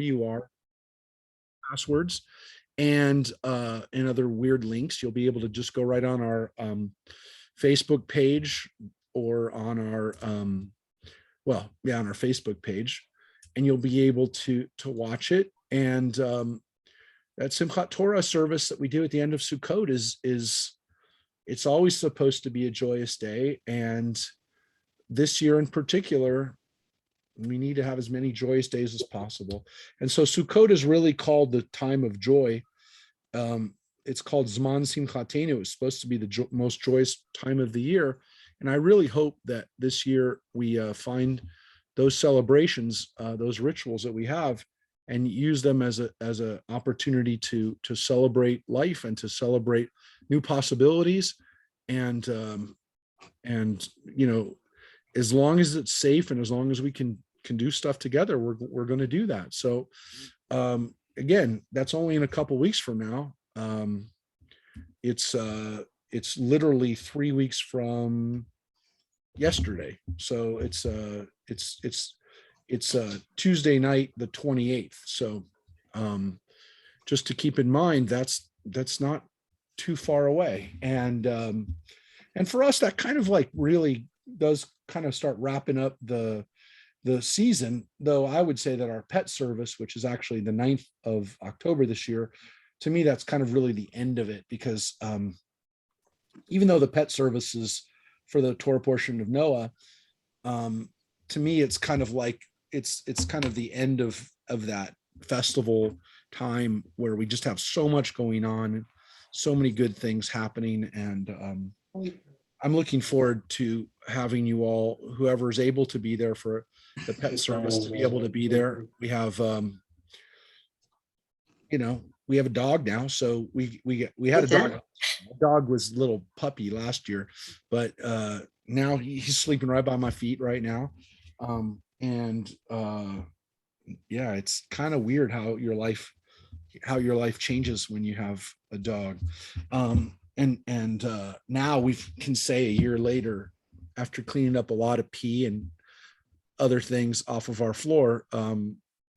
you are, passwords, and other weird links. You'll be able to just go right on our Facebook page or on our on our Facebook page, and you'll be able to watch it. And that Simchat Torah service that we do at the end of Sukkot is it's always supposed to be a joyous day, and this year in particular, we need to have as many joyous days as possible. And so Sukkot is really called the time of joy. It's called Zman Simchatenu. It's supposed to be the most joyous time of the year. And I really hope that this year we find those celebrations, those rituals that we have, and use them as a opportunity to celebrate life and to celebrate new possibilities. And as long as it's safe and as long as we can do stuff together, we're going to do that. So again, that's only in a couple weeks from now. It's literally 3 weeks from yesterday. So it's Tuesday night, the 28th. So just to keep in mind, that's not too far away. And for us, that kind of like really does kind of start wrapping up the season, though I would say that our pet service, which is actually the 9th of October this year, to me, that's kind of really the end of it, because even though the pet service is for the Torah portion of Noah, to me, it's kind of like, it's kind of the end of that festival time where we just have so much going on, so many good things happening. And I'm looking forward to having you all, whoever is able to be there for the pet service, to be able to be there. We have, we have a dog now. So we had a dog. The dog was a little puppy last year, but now he's sleeping right by my feet right now. It's kind of weird how your life changes when you have a dog. Now we can say a year later, after cleaning up a lot of pee and other things off of our floor,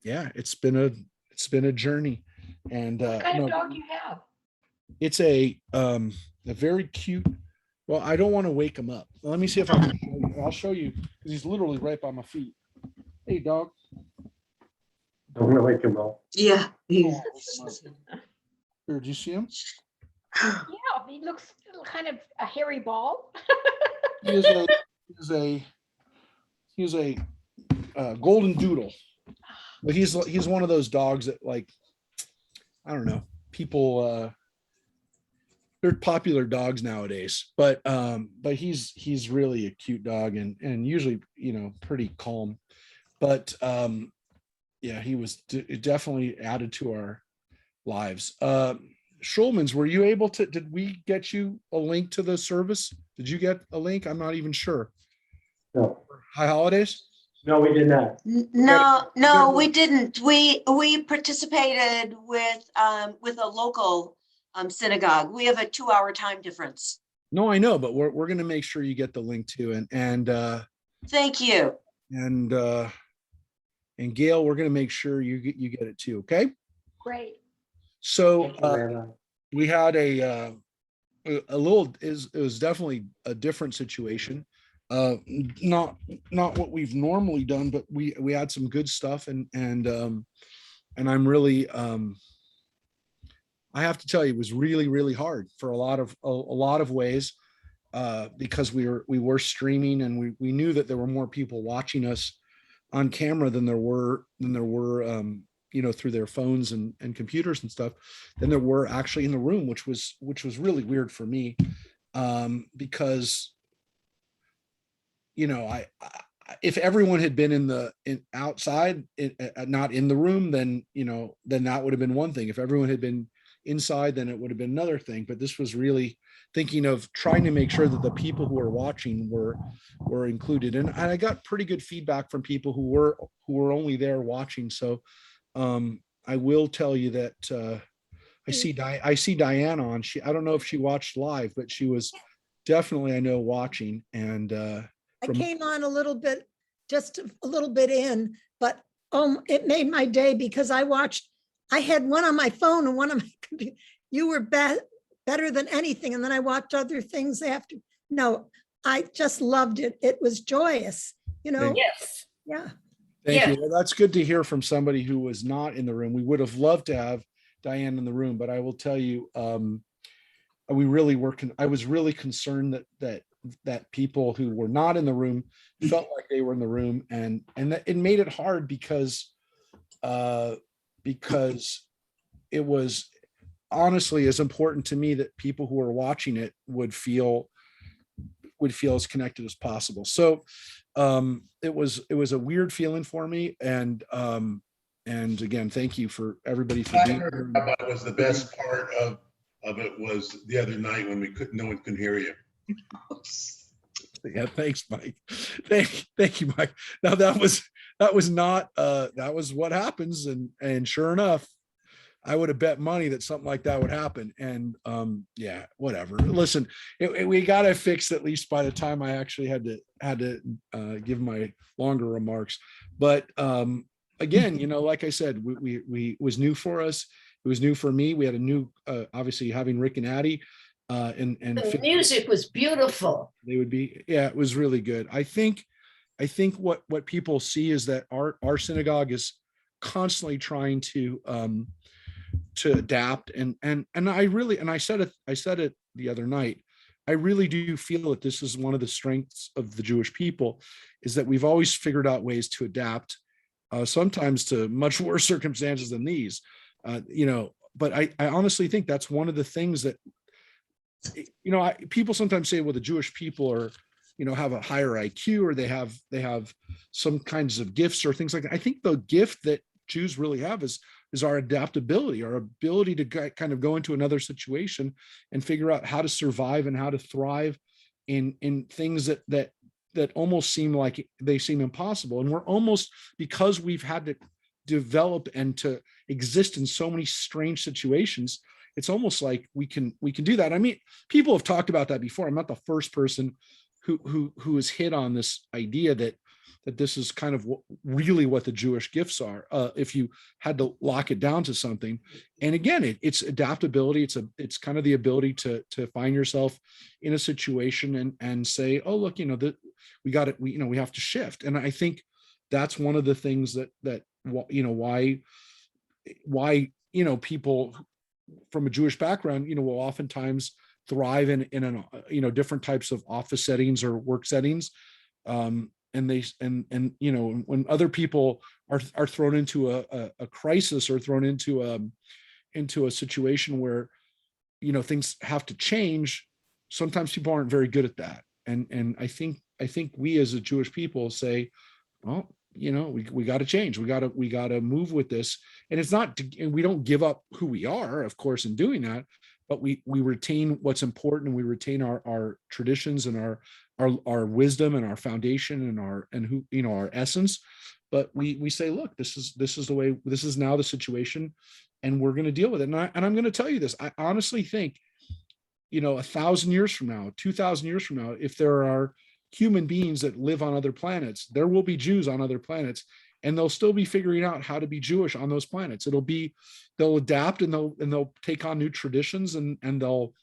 it's been a journey. And what kind of dog you have? It's a very cute. Well, I don't want to wake him up. Let me see if I can show you. I'll show you, because he's literally right by my feet. Hey, dog. Don't want to wake him up. Yeah. Here, do you see him? Yeah, he looks kind of a hairy ball. He is a golden doodle, but he's one of those dogs that, like, I don't know, people they're popular dogs nowadays, but he's really a cute dog, and usually pretty calm, but he was definitely added to our lives. Schulman's, were you able to, did we get you a link to the service? Did you get a link? I'm not even sure. No. High holidays? No, we did not. No, we didn't. We participated with a local synagogue. We have a 2-hour time difference. No, I know, but we're going to make sure you get the link too. And thank you. And Gail, we're going to make sure you get it too. Okay. Great. So we had it was definitely a different situation. Not what we've normally done, but we had some good stuff, and I'm really I have to tell you, it was really, really hard for a lot of ways, because we were streaming, and we knew that there were more people watching us on camera than there were through their phones and computers and stuff, than there were actually in the room, which was really weird for me, because if everyone had been outside, not in the room, then that would have been one thing. If everyone had been inside, then it would have been another thing. But this was really thinking of trying to make sure that the people who were watching were included. And I got pretty good feedback from people who were only there watching. So I will tell you that I see Diane on. I don't know if she watched live, but she was definitely, I know, watching. And I came on just a little bit in, but it made my day because I had one on my phone and one on my computer. You were better than anything. And then I watched other things after. No, I just loved it. It was joyous, you know? Yes. Yeah. Thank Yeah. you. Well, that's good to hear from somebody who was not in the room. We would have loved to have Diane in the room, but I will tell you, we really were. I was really concerned that people who were not in the room felt like they were in the room, and that it made it hard because it was honestly as important to me that people who were watching it would feel as connected as possible. So it was a weird feeling for me, and again, thank you for everybody for being here. It was the best part of it was the other night when no one could hear you. Yeah, thanks, Mike. Thank you, Mike. Now that was not that was what happens, and sure enough, I would have bet money that something like that would happen. And yeah, whatever. Listen, we got to fix at least by the time I actually had to give my longer remarks. But again, you know, like I said, we was new for us. It was new for me. We had a new, obviously having Rick and Addie. And The music was beautiful. they would be, yeah, it was really good. I think what people see is that our synagogue is constantly trying to adapt, and I said it the other night. I really do feel that this is one of the strengths of the Jewish people, is that we've always figured out ways to adapt, sometimes to much worse circumstances than these, you know. But I honestly think that's one of the things that, you know, people sometimes say, well, the Jewish people are, you know, have a higher IQ, or they have some kinds of gifts or things like that. I think the gift that Jews really have is our adaptability, our ability to kind of go into another situation and figure out how to survive and how to thrive in things that almost seem like they seem impossible. And we're almost, because we've had to develop and to exist in so many strange situations, it's almost like we can do that. I mean, people have talked about that before. I'm not the first person who has hit on this idea that this is kind of really what the Jewish gifts are, if you had to lock it down to something. And again, it's adaptability. It's kind of the ability to find yourself in a situation and say, oh, look, you know, that we got it. We have to shift. And I think that's one of the things that you know, why you know, people from a Jewish background, you know, will oftentimes thrive in an, you know, different types of office settings or work settings. And you know, when other people are thrown into a crisis, or thrown into a situation where, you know, things have to change, sometimes people aren't very good at that. And I think we as a Jewish people say, well, you know, we got to change. We got to move with this. And it's not, and we don't give up who we are, of course, in doing that, but we retain what's important, and we retain our traditions and our wisdom and our foundation and who, you know, our essence. But we say, look, this is the way, this is now the situation, and we're going to deal with it. And I'm going to tell you this. I honestly think, you know, 1,000 years from now, 2,000 years from now, if there are human beings that live on other planets, there will be Jews on other planets, and they'll still be figuring out how to be Jewish on those planets. They'll adapt, and they'll take on new traditions, and they'll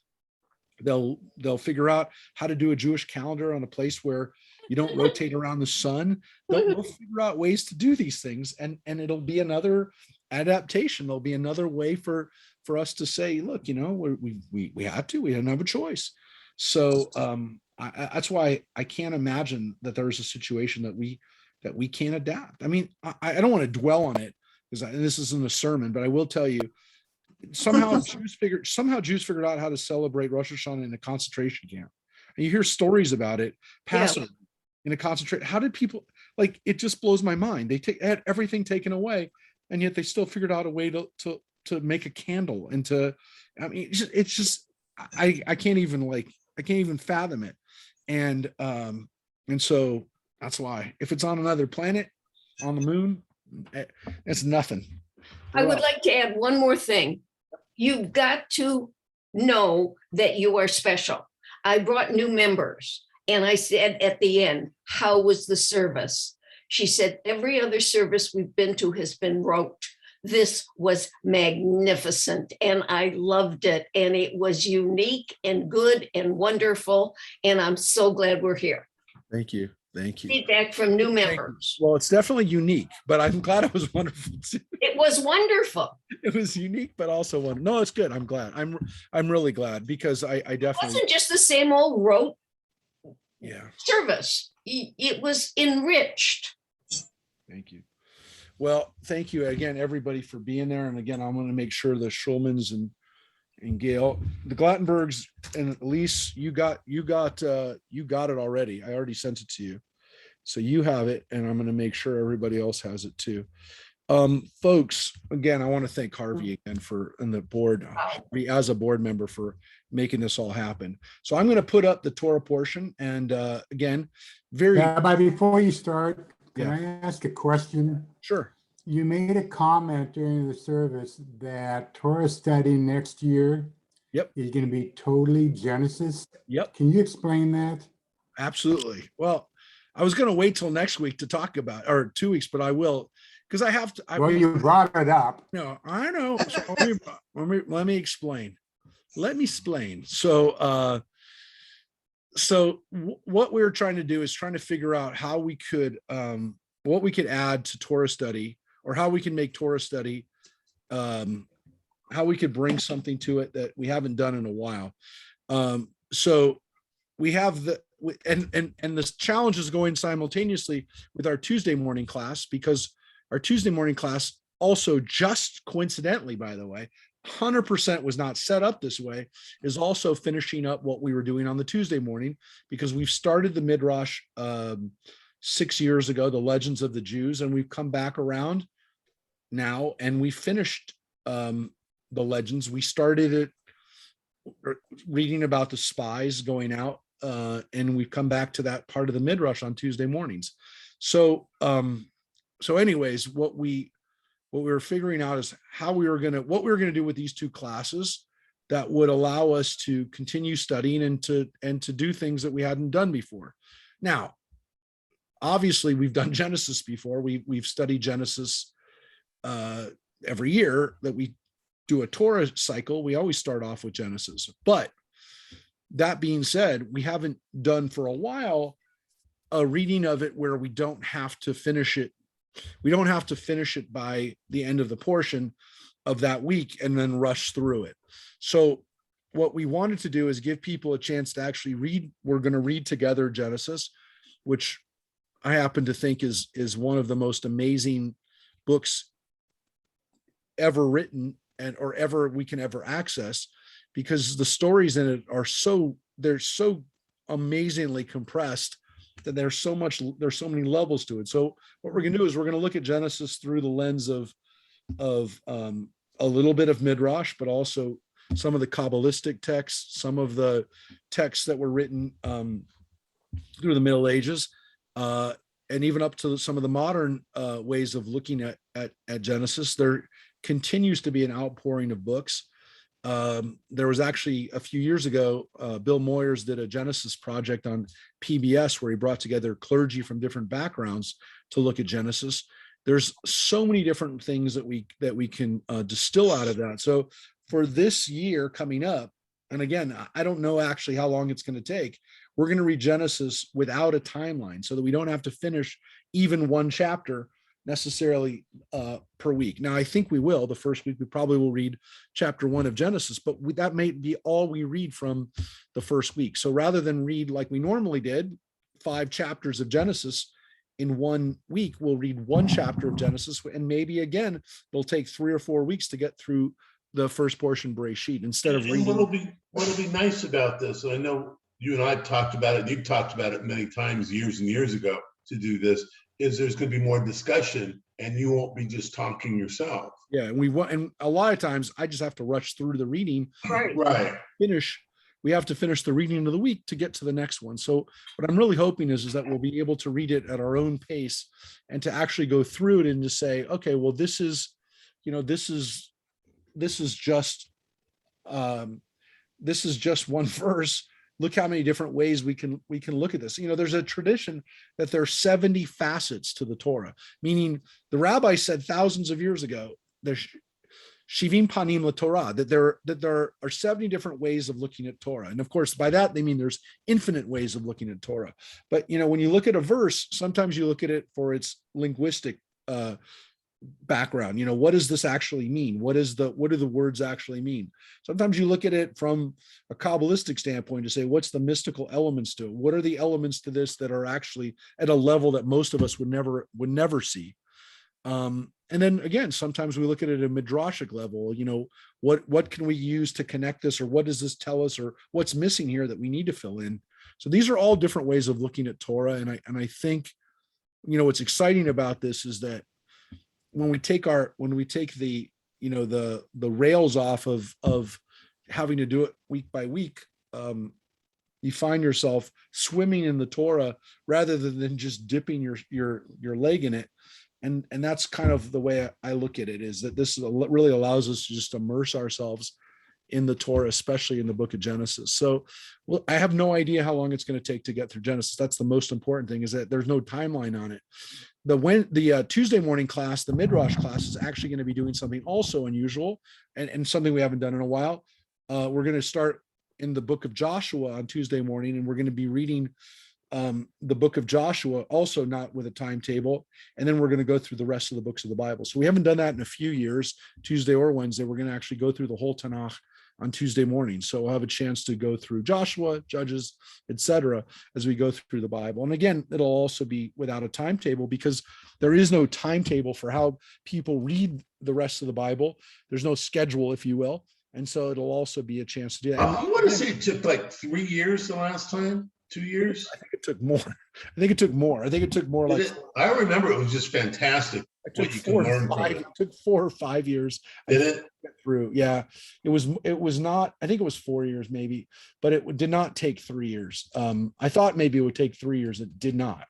figure out how to do a Jewish calendar on a place where you don't rotate around the sun. They'll figure out ways to do these things, and it'll be another adaptation. There'll be another way for us to say, look, you know, we had to, we didn't have a choice. So that's why I can't imagine that there's a situation that we can't adapt. I mean, I don't want to dwell on it, because this isn't a sermon, but I will tell you, somehow Jews figured out how to celebrate Rosh Hashanah in a concentration camp. And you hear stories about it, Passover in a concentration. How did people, like, it just blows my mind. They had everything taken away, and yet they still figured out a way to make a candle, and I mean, it's just I can't even fathom it. And so that's why, if it's on another planet, on the moon, it's nothing. I would like to add one more thing. You've got to know that you are special. I brought new members, and I said at the end, how was the service? She said, every other service we've been to has been rote. This was magnificent and I loved it. And it was unique and good and wonderful. And I'm so glad we're here. Thank you. Thank you. Feedback from new Thank you. members. Well, it's definitely unique, but I'm glad it was wonderful too. It was wonderful. It was unique, but also wonderful. No, it's good. I'm glad. I'm really glad because I It definitely, wasn't just the same old rote yeah. service. It was enriched. Thank you. Well, thank you again, everybody, for being there. And again, I'm going to make sure the Schulmans and Gail, the Glattenbergs, and Elise, you got it already. I already sent it to you, so you have it, and I'm going to make sure everybody else has it too. Folks, again, I want to thank Harvey again and the board, Harvey as a board member, for making this all happen. So I'm going to put up the Torah portion, and again, Rabbi, before you start, can Yeah. I ask a question? Sure. You made a comment during the service that Torah study next year Yep. is going to be totally Genesis. Yep. Can you explain that? Absolutely. Well, I was going to wait till next week to talk about, or 2 weeks, but I will, because I have to. Well, you brought it up. No, I know. So let me explain. Let me explain. So, what we were trying to do is trying to figure out how we could, what we could add to Torah study, or how we can make Torah study, how we could bring something to it that we haven't done in a while. So we have and this challenge is going simultaneously with our Tuesday morning class, because our Tuesday morning class also, just coincidentally, by the way, 100% was not set up this way, is also finishing up what we were doing on the Tuesday morning, because we've started the Midrash 6 years ago, the Legends of the Jews, and we've come back around now and we finished the Legends. We started it reading about the spies going out, and we've come back to that part of the Midrash on Tuesday mornings. So anyways, what we were figuring out is what we were going to do with these 2 classes that would allow us to continue studying and to do things that we hadn't done before. Now, obviously, we've done Genesis before. We've studied Genesis every year that we do a Torah cycle. We always start off with Genesis. But that being said, we haven't done for a while a reading of it where we don't have to finish it. We don't have to finish it by the end of the portion of that week and then rush through it. So what we wanted to do is give people a chance to actually read. We're going to read together Genesis, which I happen to think is one of the most amazing books ever written or ever we can ever access, because the stories in it are they're so amazingly compressed that there's so many levels to it. So what we're going to do is we're going to look at Genesis through the lens of a little bit of Midrash, but also some of the Kabbalistic texts, some of the texts that were written through the Middle Ages, and even up to some of the modern ways of looking at Genesis. There continues to be an outpouring of books. There was actually a few years ago, Bill Moyers did a Genesis project on PBS where he brought together clergy from different backgrounds to look at Genesis. There's so many different things that we can distill out of that. So for this year coming up, and again, I don't know actually how long it's going to take, we're going to read Genesis without a timeline so that we don't have to finish even one chapter necessarily per week. Now, I think we will. The first week, we probably will read chapter 1 of Genesis, but that may be all we read from the first week. So rather than read like we normally did, 5 chapters of Genesis in 1 week, we'll read 1 chapter of Genesis, and maybe again, it'll take 3 or 4 weeks to get through the first portion Bereshit instead of reading. What'll be nice about this, and I know you and I talked about it, you've talked about it many times years and years ago to do this, is there's going to be more discussion and you won't be just talking yourself. Yeah, and a lot of times I just have to rush through the reading. Right. We have to finish the reading of the week to get to the next one. So what I'm really hoping is that we'll be able to read it at our own pace and to actually go through it and to say, okay, well, this is just one verse, look how many different ways we can look at this. There's a tradition that there are 70 facets to the Torah, meaning the rabbi said thousands of years ago, there's Shivim Panim LaTorah, that there are 70 different ways of looking at Torah. And of course, by that, they mean there's infinite ways of looking at Torah. But, when you look at a verse, sometimes you look at it for its linguistic background. What does this actually mean? What do the words actually mean? Sometimes you look at it from a Kabbalistic standpoint to say, what's the mystical elements to it? What are the elements to this that are actually at a level that most of us would never see? And then again, sometimes we look at it at a midrashic level, what can we use to connect this, or what does this tell us, or what's missing here that we need to fill in? So these are all different ways of looking at Torah. And I think, what's exciting about this is that when we take the rails off of having to do it week by week, you find yourself swimming in the Torah rather than just dipping your leg in it. And that's kind of the way I look at it, is that this really allows us to just immerse ourselves in the Torah, especially in the book of Genesis. So, I have no idea how long it's going to take to get through Genesis. That's the most important thing, is that there's no timeline on it. The Tuesday morning class, the Midrash class, is actually going to be doing something also unusual and something we haven't done in a while. We're going to start in the book of Joshua on Tuesday morning, and we're going to be reading the book of Joshua, also not with a timetable, and then we're going to go through the rest of the books of the Bible. So we haven't done that in a few years, Tuesday or Wednesday. We're going to actually go through the whole Tanakh on Tuesday morning. So we'll have a chance to go through Joshua, Judges, etc., as we go through the Bible. And again, it'll also be without a timetable, because there is no timetable for how people read the rest of the Bible. There's no schedule, if you will. And so it'll also be a chance to do that. I want to say it took like 3 years the last time. 2 years? I think it took more. I think it took more. Like, I remember it was just fantastic. It took 4 or 5 years. Did it? Through. Yeah. It was not, I think it was 4 years maybe, but it did not take 3 years. I thought maybe it would take 3 years. It did not.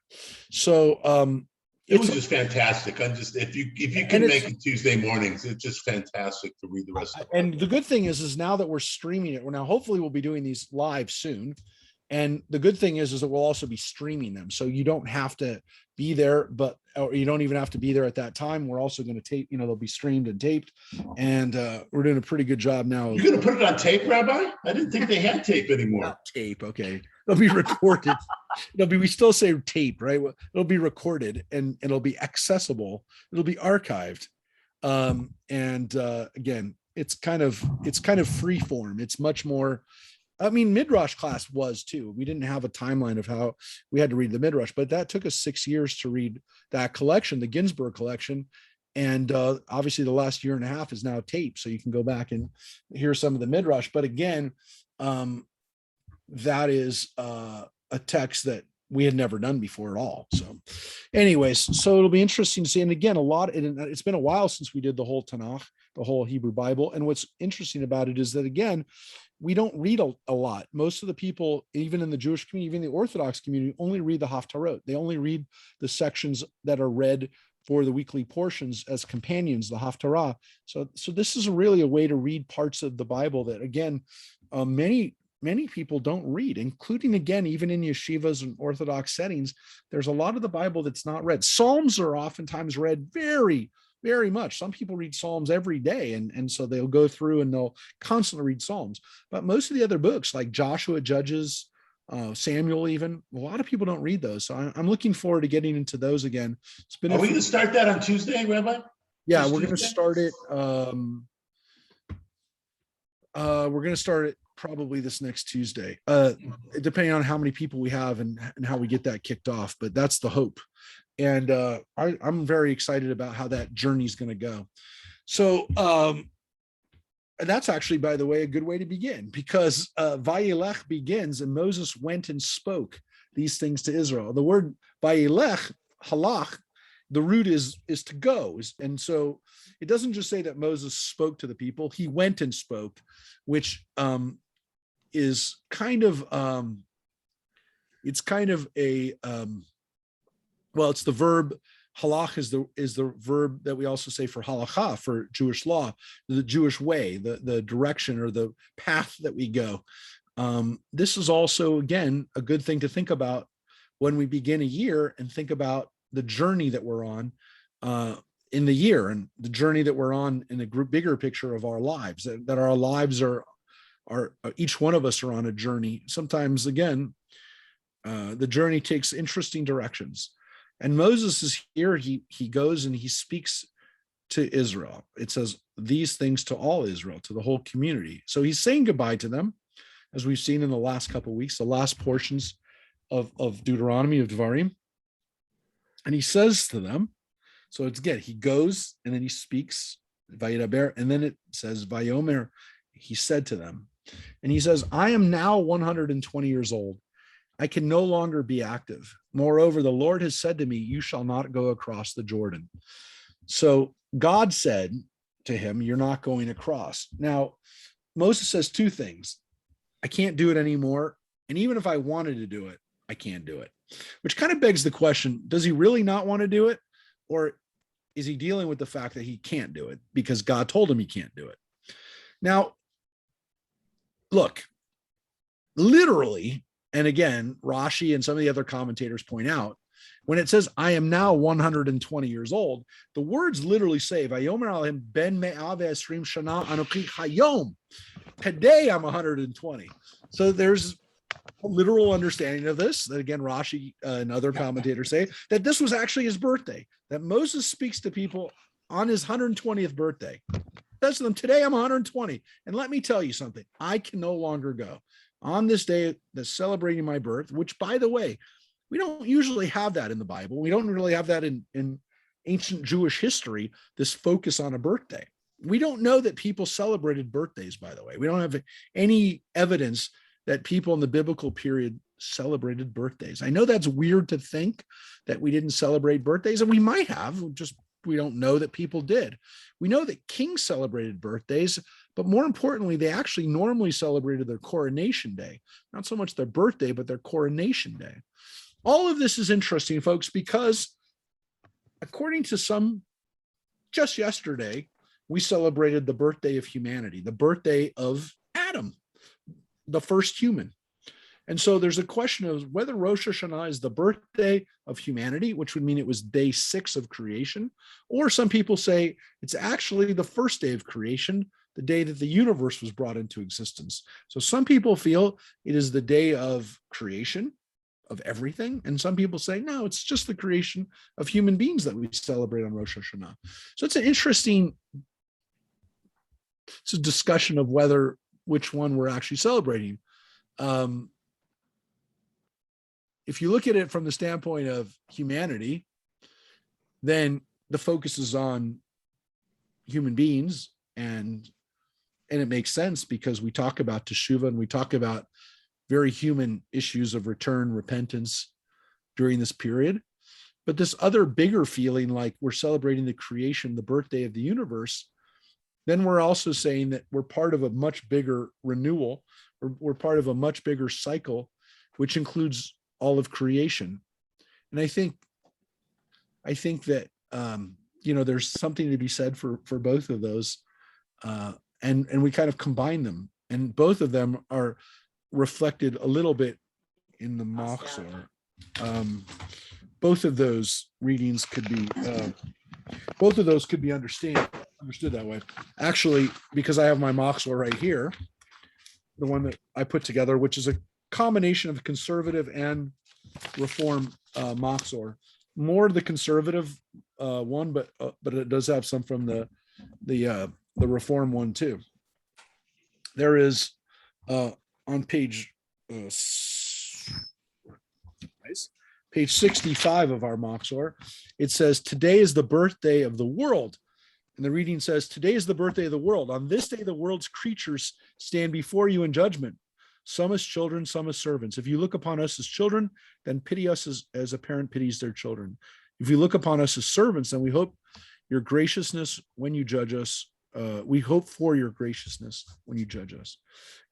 So it was just fantastic. If you can make it Tuesday mornings, it's just fantastic to read the rest of it. And the good thing is now that we're streaming it, now hopefully we'll be doing these live soon. And the good thing is that we'll also be streaming them. So you don't have to be there, or you don't even have to be there at that time. We're also going to tape, they'll be streamed and taped. And we're doing a pretty good job now. You're going to put it on tape, Rabbi? I didn't think they had tape anymore. Not tape. Okay. It'll be recorded. We still say tape, right? It'll be recorded and it'll be accessible. It'll be archived. Again, it's kind of free form. It's much more, Midrash class was too. We didn't have a timeline of how we had to read the Midrash, but that took us 6 years to read that collection, the Ginsburg collection. And obviously the last year and a half is now taped. So you can go back and hear some of the Midrash. But again, that is a text that we had never done before at all. So anyways, so it'll be interesting to see. And again, it's been a while since we did the whole Tanakh, the whole Hebrew Bible. And what's interesting about it is that, again, we don't read a lot. Most of the people, even in the Jewish community, even the Orthodox community, only read the Haftarot. They only read the sections that are read for the weekly portions as companions, the Haftarah. So this is really a way to read parts of the Bible that, again, many people don't read, including, again, even in yeshivas and Orthodox settings. There's a lot of the Bible that's not read. Psalms are oftentimes read very, very much. Some people read Psalms every day, and so they'll go through and they'll constantly read Psalms. But most of the other books, like Joshua, Judges, Samuel, even, a lot of people don't read those. So I'm looking forward to getting into those again. Are we going to start that on Tuesday, Rabbi? Yeah, we're going to start it. We're going to start it probably this next Tuesday, depending on how many people we have and how we get that kicked off. But that's the hope. And I'm very excited about how that journey is going to go. So that's actually, by the way, a good way to begin, because Vayelech begins, and Moses went and spoke these things to Israel. The word Vayelech, halach, the root is to go. And so it doesn't just say that Moses spoke to the people, he went and spoke, which is kind of, it's the verb. Halach is the verb that we also say for halacha, for Jewish law, the Jewish way, the direction or the path that we go. This is also, again, a good thing to think about when we begin a year and think about the journey that we're on in the year, and the journey that we're on in the bigger picture of our lives, that our lives are each one of us are on a journey. Sometimes, again, the journey takes interesting directions. And Moses is here. He goes and he speaks to Israel. It says these things to all Israel, to the whole community. So he's saying goodbye to them, as we've seen in the last couple of weeks, the last portions of Deuteronomy, of Devarim. And he says to them, so it's again, he goes and then he speaks, Vayidaber, and then it says Vayomer, he said to them. And he says, I am now 120 years old. I can no longer be active. Moreover, the Lord has said to me, you shall not go across the Jordan. So God said to him, you're not going across. Now, Moses says two things. I can't do it anymore. And even if I wanted to do it, I can't do it. Which kind of begs the question, does he really not want to do it? Or is he dealing with the fact that he can't do it because God told him he can't do it? Now, look, literally, and again, Rashi and some of the other commentators point out, when it says, I am now 120 years old, the words literally say, Vayomer alechem ben me'ah ve'esrim shana anochi hayom. Today I'm 120. So there's a literal understanding of this. That again, Rashi and other commentators say that this was actually his birthday, that Moses speaks to people on his 120th birthday. Says to them, today I'm 120. And let me tell you something, I can no longer go. On this day that's celebrating my birth, which, by the way, we don't usually have that in the Bible. We don't really have that in ancient Jewish history, this focus on a birthday. We don't know that people celebrated birthdays, by the way. We don't have any evidence that people in the biblical period celebrated birthdays. I know that's weird to think that we didn't celebrate birthdays, and we might have, just we don't know that people did. We know that kings celebrated birthdays, but more importantly, they actually normally celebrated their coronation day, not so much their birthday, but their coronation day. All of this is interesting, folks, because according to some, just yesterday, we celebrated the birthday of humanity, the birthday of Adam, the first human. And so there's a question of whether Rosh Hashanah is the birthday of humanity, which would mean it was day 6 of creation, or some people say it's actually the first day of creation, the day that the universe was brought into existence. So some people feel it is the day of creation of everything, and some people say, no, it's just the creation of human beings that we celebrate on Rosh Hashanah. So it's an interesting discussion of which one we're actually celebrating. If you look at it from the standpoint of humanity, then the focus is on human beings, and it makes sense because we talk about teshuvah and we talk about very human issues of return, repentance during this period. But this other bigger feeling, like we're celebrating the creation, the birthday of the universe, then we're also saying that we're part of a much bigger renewal, or we're part of a much bigger cycle, which includes all of creation. And I think that there's something to be said for both of those, and we kind of combine them, and both of them are reflected a little bit in the Machzor. Both of those readings could be understood that way. Actually, because I have my Machzor right here, the one that I put together, which is a combination of conservative and reform Machzor. More the conservative one, but it does have some from the reform one too. There is on page 65 of our Machzor, it says, today is the birthday of the world. And the reading says, today is the birthday of the world. On this day, the world's creatures stand before you in judgment. Some as children, some as servants. If you look upon us as children, then pity us as a parent pities their children. If you look upon us as servants, then we hope your graciousness when you judge us we hope for your graciousness when you judge us.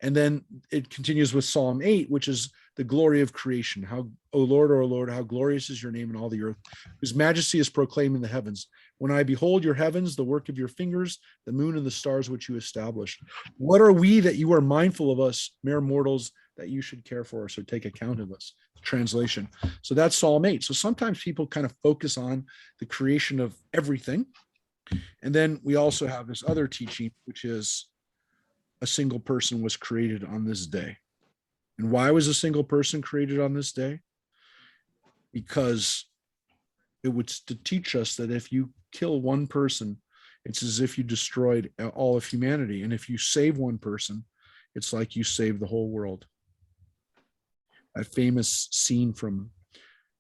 And then it continues with Psalm 8, which is the glory of creation. How, O Lord, how glorious is your name in all the earth, whose majesty is proclaimed in the heavens. When I behold your heavens, the work of your fingers, the moon and the stars which you established. What are we that you are mindful of us, mere mortals, that you should care for us or take account of us? Translation. So that's Psalm 8. So sometimes people kind of focus on the creation of everything. And then we also have this other teaching, which is a single person was created on this day. And why was a single person created on this day? Because it was to teach us that if you kill one person, it's as if you destroyed all of humanity. And if you save one person, it's like you saved the whole world. That famous scene from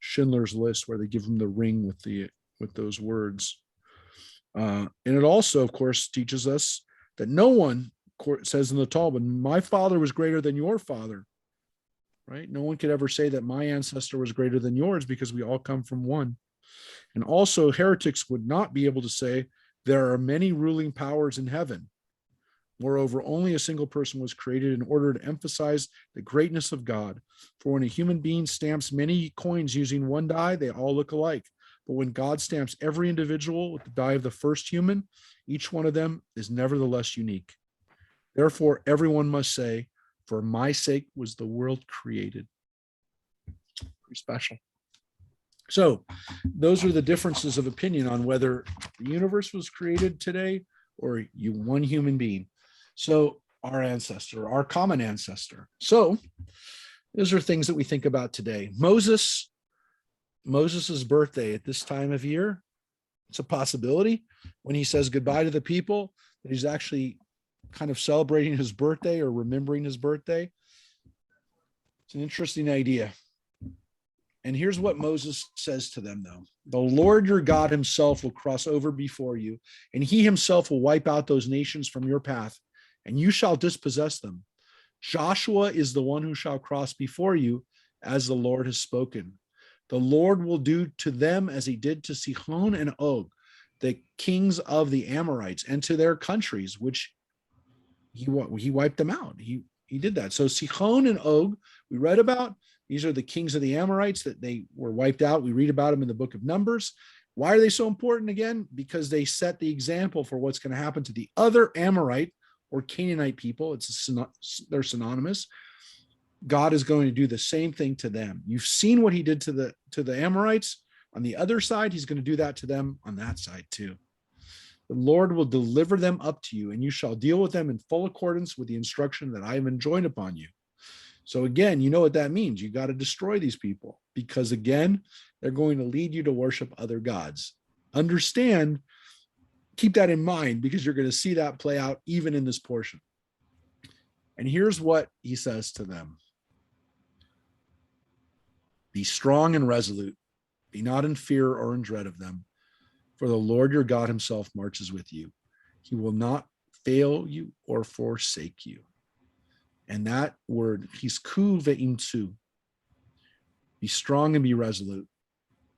Schindler's List where they give him the ring with those words. And it also, of course, teaches us that no one, says in the Talmud, my father was greater than your father, right? No one could ever say that my ancestor was greater than yours because we all come from one. And also heretics would not be able to say there are many ruling powers in heaven. Moreover, only a single person was created in order to emphasize the greatness of God. For when a human being stamps many coins using one die, they all look alike. But when God stamps every individual with the die of the first human, each one of them is nevertheless unique. Therefore, everyone must say, for my sake was the world created. Pretty special. So those are the differences of opinion on whether the universe was created today or one human being. So our ancestor, our common ancestor. So those are things that we think about today. Moses's birthday at this time of year, it's a possibility when he says goodbye to the people that he's actually kind of celebrating his birthday or remembering his birthday. It's an interesting idea. And here's what Moses says to them, though. The Lord your God himself will cross over before you, and he himself will wipe out those nations from your path, and you shall dispossess them. Joshua is the one who shall cross before you, as the Lord has spoken. The Lord will do to them as he did to Sihon and Og, the kings of the Amorites, and to their countries, which he wiped them out. He did that. So Sihon and Og, we read about. These are the kings of the Amorites that they were wiped out. We read about them in the book of Numbers. Why are they so important again? Because they set the example for what's going to happen to the other Amorite or Canaanite people. They're synonymous. God is going to do the same thing to them. You've seen what he did to the Amorites on the other side. He's going to do that to them on that side too. The Lord will deliver them up to you, and you shall deal with them in full accordance with the instruction that I have enjoined upon you. So again, you know what that means. You got to destroy these people because, again, they're going to lead you to worship other gods. Understand, keep that in mind because you're going to see that play out even in this portion. And here's what he says to them. Be strong and resolute. Be not in fear or in dread of them. For the Lord your God himself marches with you. He will not fail you or forsake you. And that word, hisku ve'imtsu. Be strong and be resolute.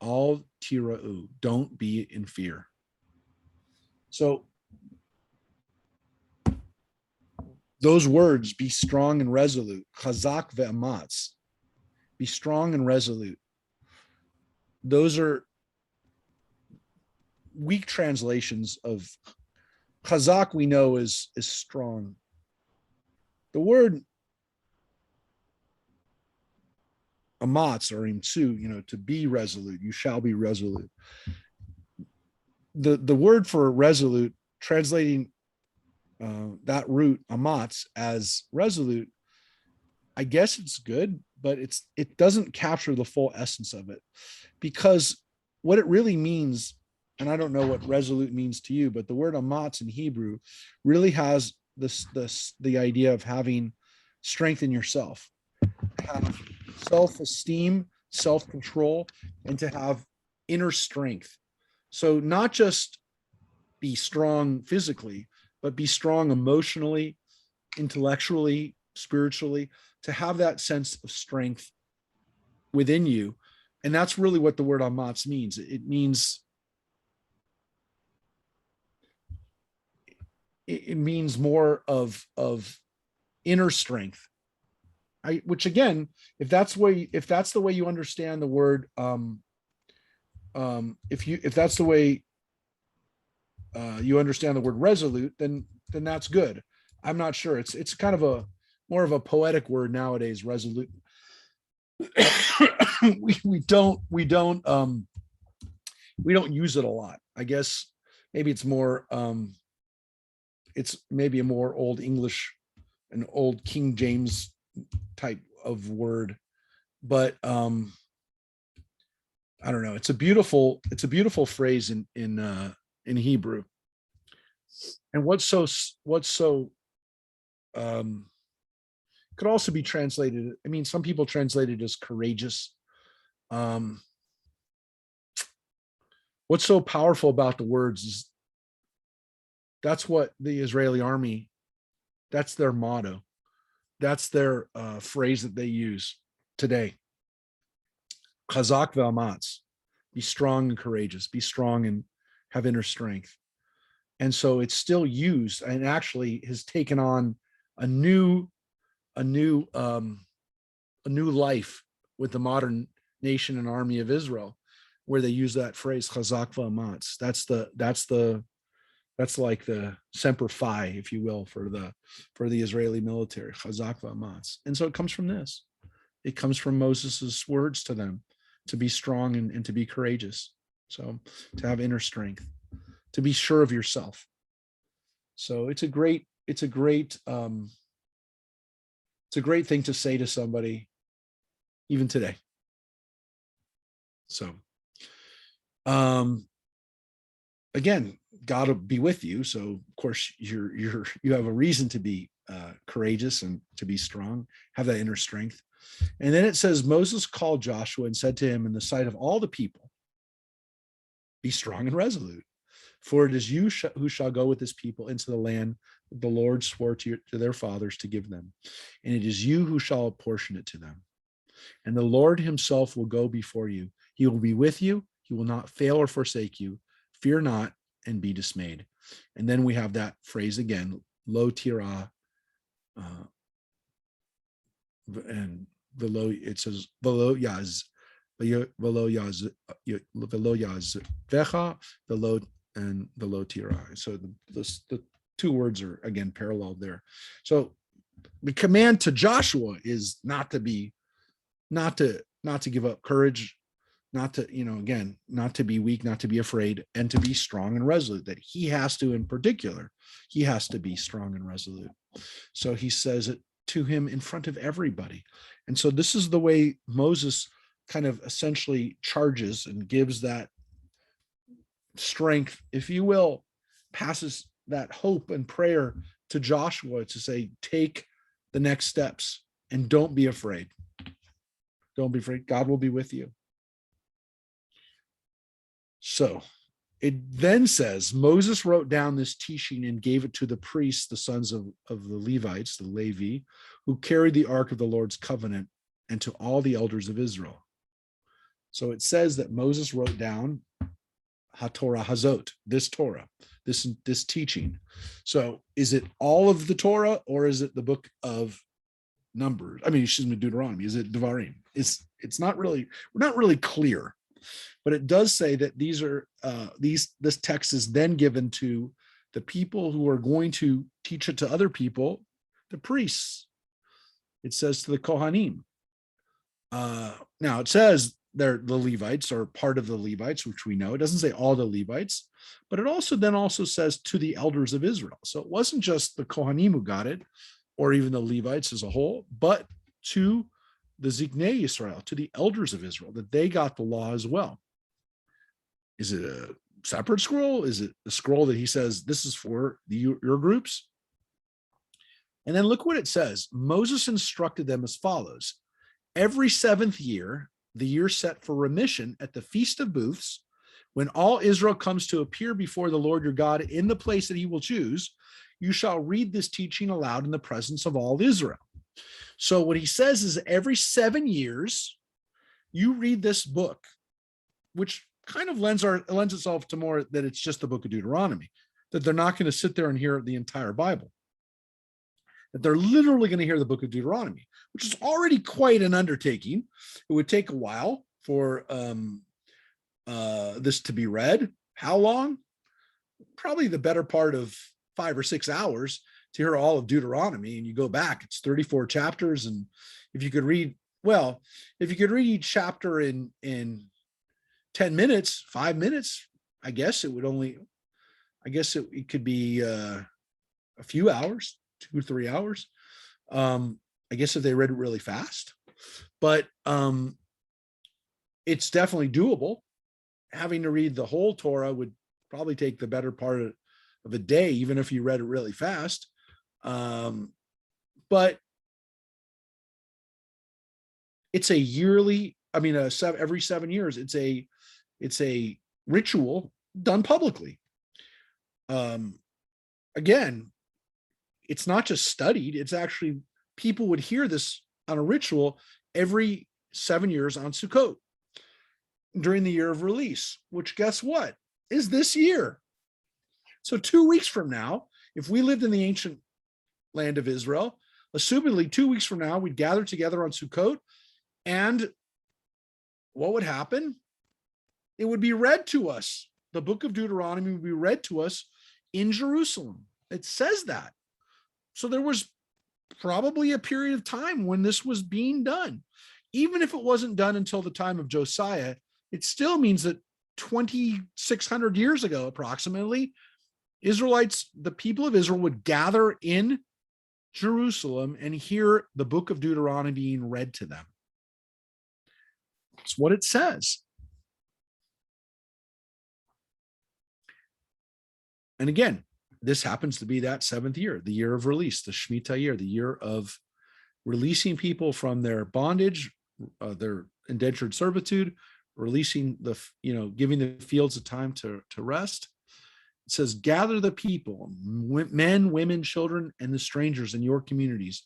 Al tira'u. Don't be in fear. So those words, be strong and resolute. Chazak ve'amatz. Be strong and resolute. Those are weak translations of chazak. We know is strong. The word amatz or imtsu, to be resolute, you shall be resolute. The word for resolute, translating that root amatz as resolute, I guess it's good, but it doesn't capture the full essence of it, because what it really means, and I don't know what resolute means to you, but the word amatz in Hebrew really has the idea of having strength in yourself, have self-esteem, self-control, and to have inner strength. So not just be strong physically, but be strong emotionally, intellectually, spiritually, to have that sense of strength within you. And that's really what the word amatz means. It means it means more of inner strength. Which again, if that's the way you understand the word, if that's the way you understand the word resolute, then that's good. I'm not sure. It's kind of a more of a poetic word nowadays, resolute. we don't use it a lot. I guess maybe it's more it's maybe a more old English, an old King James type of word, but I don't know. It's a beautiful phrase in Hebrew. And what's so could also be translated, I mean, some people translate it as courageous. What's so powerful about the words is that's what the Israeli army, that's their motto. That's their phrase that they use today. Chazak ve'amatz, be strong and courageous, be strong and have inner strength. And so it's still used and actually has taken on a new life with the modern nation and army of Israel, where they use that phrase chazak ve'amatz. That's like the semper fi, if you will, for the Israeli military, chazak ve'amatz. And so it comes from this. It comes from Moses's words to them, to be strong and to be courageous. So to have inner strength, to be sure of yourself. So it's a great thing to say to somebody, even today. So, again, God will be with you. So of course you have a reason to be courageous and to be strong, have that inner strength. And then it says, Moses called Joshua and said to him in the sight of all the people, be strong and resolute, for it is you who shall go with this people into the land that the Lord swore to their fathers to give them. And it is you who shall apportion it to them. And the Lord himself will go before you. He will be with you. He will not fail or forsake you. Fear not and be dismayed. And then we have that phrase again, lo tira, and the low, it says velo yaz vecha, the low and the low tira. So the two words are again paralleled there. So the command to Joshua is not to give up courage, not to, again, not to be weak, not to be afraid, and to be strong and resolute. That he has to, in particular, he has to be strong and resolute. So he says it to him in front of everybody. And so this is the way Moses kind of essentially charges and gives that strength, if you will, passes that hope and prayer to Joshua to say, take the next steps and don't be afraid. Don't be afraid. God will be with you. So it then says, Moses wrote down this teaching and gave it to the priests, the sons of the Levites, the Levi, who carried the ark of the Lord's covenant, and to all the elders of Israel. So it says that Moses wrote down HaTorah Hazot, this Torah, this teaching. So is it all of the Torah, or is it the book of Numbers? I mean, excuse me, Deuteronomy. Is it Devarim? It's not really, we're not really clear. But it does say that these are this text is then given to the people who are going to teach it to other people, the priests. It says to the Kohanim. Now it says the Levites are part of the Levites, which we know. It doesn't say all the Levites, but it also says to the elders of Israel. So it wasn't just the Kohanim who got it, or even the Levites as a whole, but to the Zignei Israel, to the elders of Israel, that they got the law as well. Is it a separate scroll? Is it a scroll that he says, this is for your groups? And then look what it says. Moses instructed them as follows. Every seventh year, the year set for remission at the Feast of Booths, when all Israel comes to appear before the Lord your God in the place that he will choose, you shall read this teaching aloud in the presence of all Israel. So what he says is every 7 years, you read this book, which kind of lends itself to more that it's just the book of Deuteronomy. that they're not going to sit there and hear the entire Bible, that they're literally going to hear the book of Deuteronomy, which is already quite an undertaking. It would take a while for this to be read. How long? Probably the better part of 5 or 6 hours to hear all of Deuteronomy. And you go back, it's 34 chapters. And if you could read each chapter in 10 minutes, 5 minutes, I guess it could be a few hours, 2 or 3 hours. I guess if they read it really fast, but it's definitely doable. Having to read the whole Torah would probably take the better part of a day, even if you read it really fast. But it's a yearly, every 7 years, it's a ritual done publicly. Again, it's not just studied, it's actually people would hear this on a ritual every 7 years on Sukkot during the year of release, which guess what is this year. So 2 weeks from now, if we lived in the ancient land of Israel, assumedly 2 weeks from now, we'd gather together on Sukkot, and what would happen? It would be read to us. The book of Deuteronomy would be read to us in Jerusalem. It says that. So there was probably a period of time when this was being done. Even if it wasn't done until the time of Josiah, it still means that 2,600 years ago, approximately, Israelites, the people of Israel, would gather in Jerusalem and hear the book of Deuteronomy being read to them. That's what it says. And again, this happens to be that 7th year, the year of release, the Shemitah year, the year of releasing people from their bondage, their indentured servitude, releasing giving the fields a time to rest. It says, gather the people, men, women, children, and the strangers in your communities,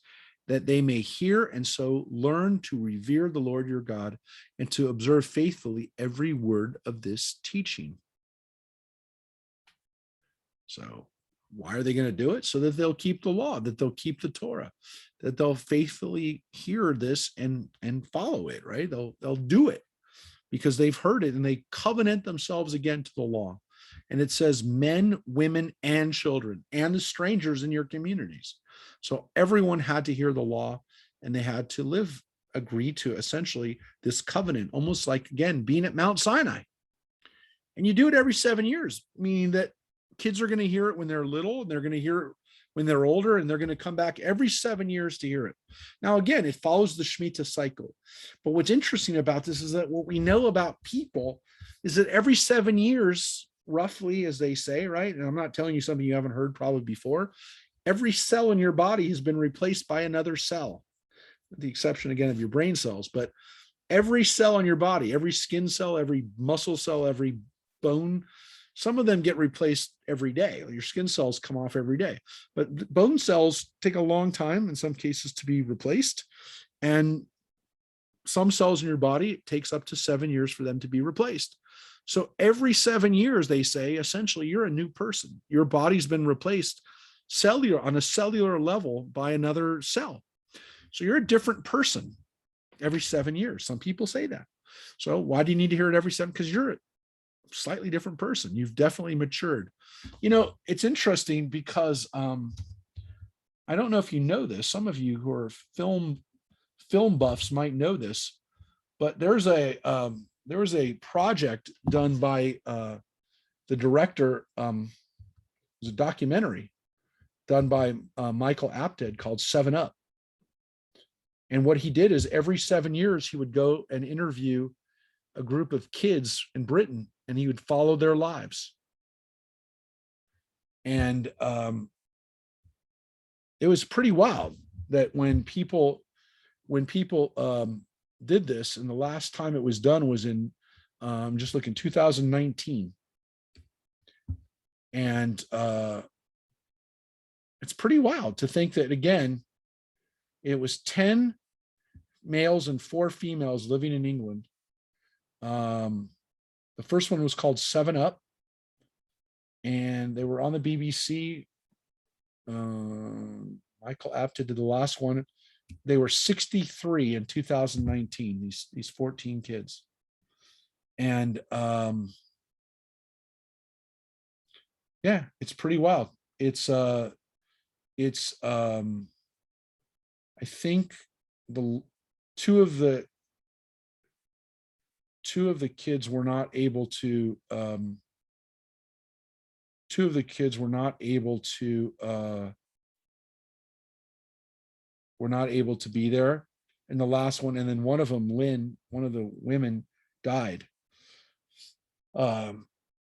that they may hear and so learn to revere the Lord your God and to observe faithfully every word of this teaching. So why are they going to do it? So that they'll keep the law, that they'll keep the Torah, that they'll faithfully hear this and follow it, right? They'll do it because they've heard it and they covenant themselves again to the law. And it says men, women, and children, and the strangers in your communities. So everyone had to hear the law and they had to agree to essentially this covenant, almost like, again, being at Mount Sinai. And you do it every 7 years, meaning that kids are going to hear it when they're little, and they're going to hear it when they're older, and they're going to come back every 7 years to hear it. Now, again, it follows the Shemitah cycle. But what's interesting about this is that what we know about people is that every 7 years, roughly, as they say, right? And I'm not telling you something you haven't heard probably before. Every cell in your body has been replaced by another cell, with the exception, again, of your brain cells. But every cell in your body, every skin cell, every muscle cell, every bone, some of them get replaced every day. Your skin cells come off every day, but bone cells take a long time in some cases to be replaced. And some cells in your body, it takes up to 7 years for them to be replaced. So every 7 years, they say, essentially, you're a new person. Your body's been replaced on a cellular level by another cell. So you're a different person every 7 years. Some people say that. So why do you need to hear it every 7? Because you're a slightly different person. You've definitely matured. It's interesting because I don't know if you know this. Some of you who are film buffs might know this, but there was a project done by the director. It was a documentary done by Michael Apted called 7 Up. And what he did is every 7 years, he would go and interview a group of kids in Britain, and he would follow their lives. And it was pretty wild that when people did this, and the last time it was done was in, just looking, 2019. And it's pretty wild to think that, again, it was 10 males and 4 females living in England. The first one was called 7 Up. and they were on the BBC. Michael Apted did the last one. They were 63 in 2019, these 14 kids. And yeah, it's pretty wild. I think the two of the kids were not able to be there in the last one, and then one of them, Lynn, one of the women, died.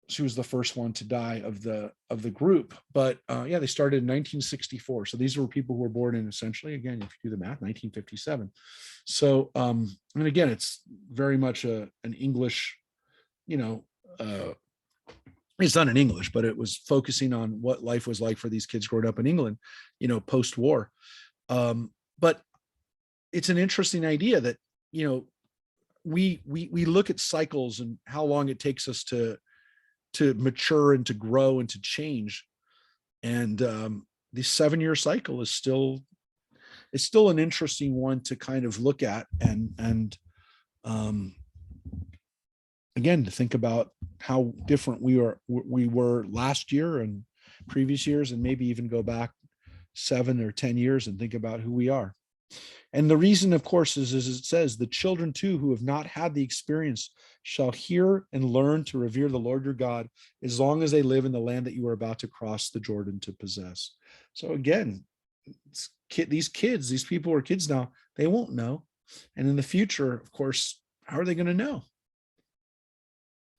She was the first one to die of the group, but yeah, they started in 1964. So these were people who were born in, essentially, again, if you do the math, 1957. So and again, it's very much an English, it's not in English, but it was focusing on what life was like for these kids growing up in England, post-war. But it's an interesting idea that, we look at cycles and how long it takes us to mature and to grow and to change. And the 7-year cycle is still an interesting one to kind of look at and again, to think about how different we were last year and previous years, and maybe even go back 7 or 10 years and think about who we are. And the reason, of course, is as it says, the children too who have not had the experience shall hear and learn to revere the Lord your God as long as they live in the land that you are about to cross the Jordan to possess. So again, these people are kids now, they won't know. And in the future, of course, how are they going to know?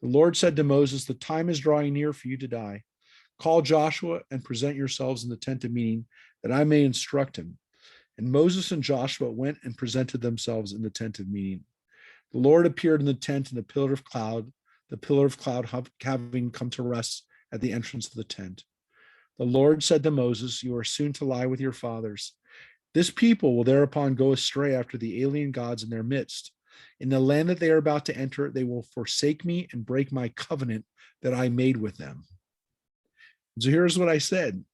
The Lord said to Moses, the time is drawing near for you to die. Call Joshua and present yourselves in the tent of meeting that I may instruct him. And Moses and Joshua went and presented themselves in the tent of meeting. The Lord appeared in the tent in the pillar of cloud having come to rest at the entrance of the tent. The Lord said to Moses, you are soon to lie with your fathers. This people will thereupon go astray after the alien gods in their midst. In the land that they are about to enter, they will forsake me and break my covenant that I made with them. So here's what I said.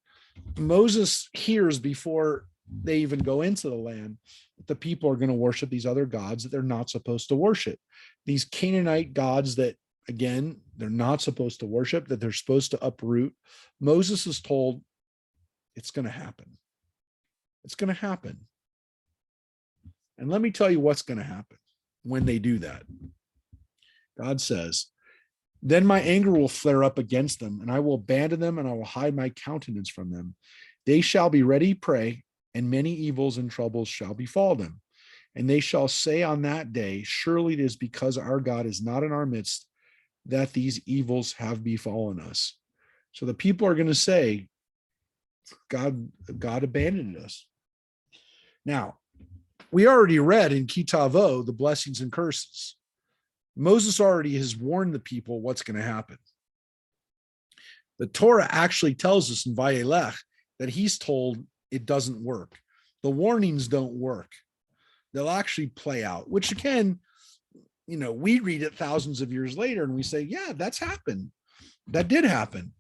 Moses hears before they even go into the land that the people are going to worship these other gods that they're not supposed to worship. These Canaanite gods that, again, they're not supposed to worship, that they're supposed to uproot. Moses is told it's going to happen. It's going to happen. And let me tell you what's going to happen when they do that. God says, then my anger will flare up against them, and I will abandon them, and I will hide my countenance from them. They shall be ready prey, and many evils and troubles shall befall them. And they shall say on that day, surely it is because our God is not in our midst that these evils have befallen us. So the people are going to say, God abandoned us. Now, we already read in Kitavo the blessings and curses. Moses already has warned the people what's going to happen. The Torah actually tells us in Vayelech that he's told it doesn't work. The warnings don't work. They'll actually play out, which again, we read it thousands of years later and we say, yeah, that's happened. That did happen.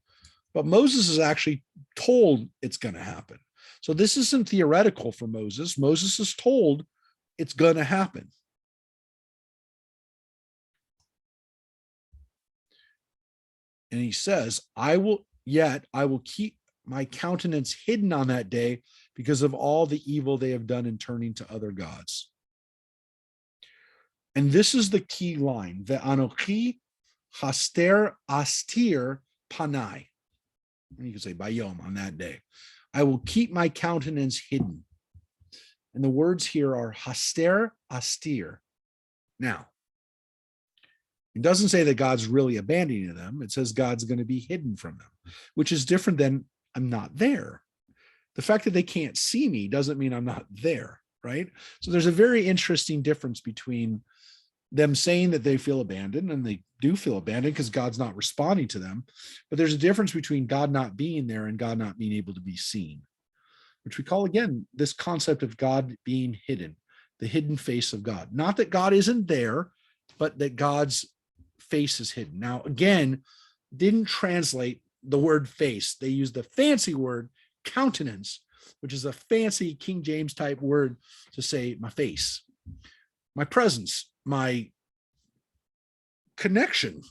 But Moses is actually told it's going to happen. So this isn't theoretical for Moses. Moses is told it's going to happen. And he says, I will keep my countenance hidden on that day because of all the evil they have done in turning to other gods. And this is the key line, Ve'anochi haster astir panai. And you can say bayom on that day. I will keep my countenance hidden. And the words here are haster astir. Now, it doesn't say that God's really abandoning them. It says God's going to be hidden from them, which is different than I'm not there. The fact that they can't see me doesn't mean I'm not there, right? So there's a very interesting difference between them saying that they feel abandoned, and they do feel abandoned because God's not responding to them. But there's a difference between God not being there and God not being able to be seen, which we call, again, this concept of God being hidden, the hidden face of God. Not that God isn't there, but that God's face is hidden. Now, again, didn't translate the word face. They use the fancy word countenance, which is a fancy King James type word to say my face, my presence, my connection,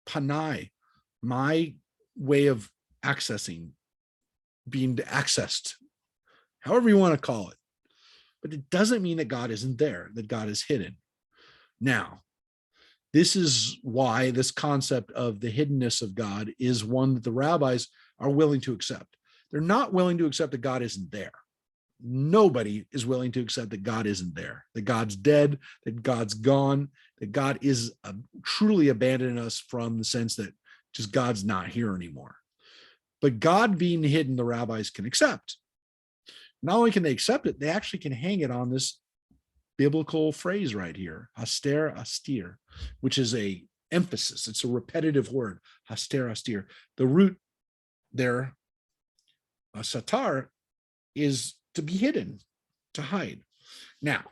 panai, my way of accessing, being accessed, however you want to call it. But it doesn't mean that God isn't there, that God is hidden. Now, this is why this concept of the hiddenness of God is one that the rabbis are willing to accept. They're not willing to accept that God isn't there. Nobody is willing to accept that God isn't there, that God's dead, that God's gone, that God is truly abandoning us from the sense that just God's not here anymore. But God being hidden, the rabbis can accept. Not only can they accept it, they actually can hang it on this biblical phrase right here, haster astir, which is a emphasis. It's a repetitive word, haster astir. The root there, satar, is to be hidden, to hide. Now,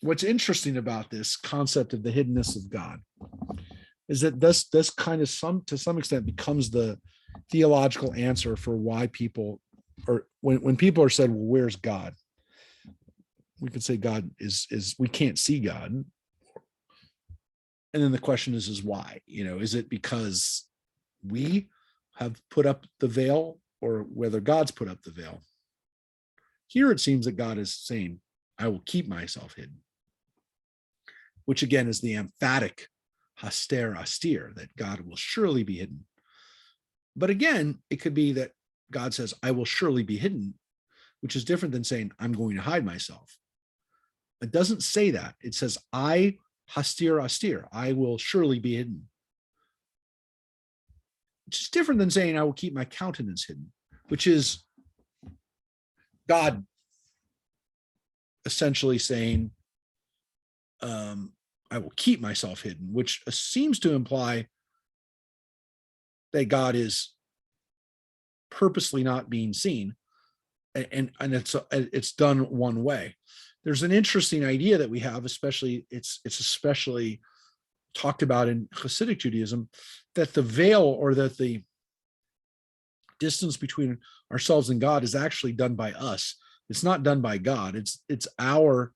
what's interesting about this concept of the hiddenness of God is that this kind of to some extent becomes the theological answer for why people, or when people are said, well, where's God? We could say God is we can't see God. And then the question is why? Is it because we have put up the veil, or whether God's put up the veil? Here it seems that God is saying, I will keep myself hidden, which again is the emphatic haster astir, that God will surely be hidden. But again, it could be that God says, I will surely be hidden, which is different than saying, I'm going to hide myself. It doesn't say that. It says, I haster astir, I will surely be hidden. Which is different than saying, I will keep my countenance hidden, which is God essentially saying, I will keep myself hidden, which seems to imply that God is purposely not being seen, and it's done one way. There's an interesting idea that we have, especially it's especially talked about in Hasidic Judaism, that the veil, or that the distance between ourselves and God, is actually done by us. It's not done by God. It's our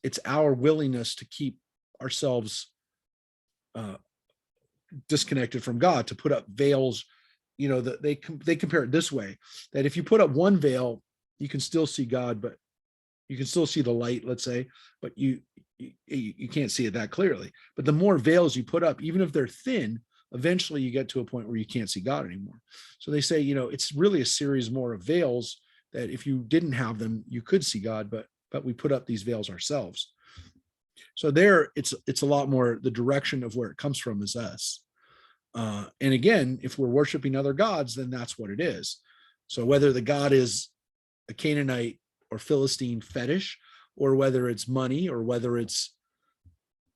willingness to keep ourselves disconnected from God, to put up veils. That they compare it this way, that if you put up one veil, you can still see God, but you can still see the light, let's say, but you can't see it that clearly. But the more veils you put up, even if they're thin, eventually you get to a point where you can't see God anymore. So they say, it's really a series more of veils, that if you didn't have them, you could see God, but we put up these veils ourselves. So there, it's a lot more the direction of where it comes from is us. And again, if we're worshiping other gods, then that's what it is. So whether the God is a Canaanite or Philistine fetish, or whether it's money, or whether it's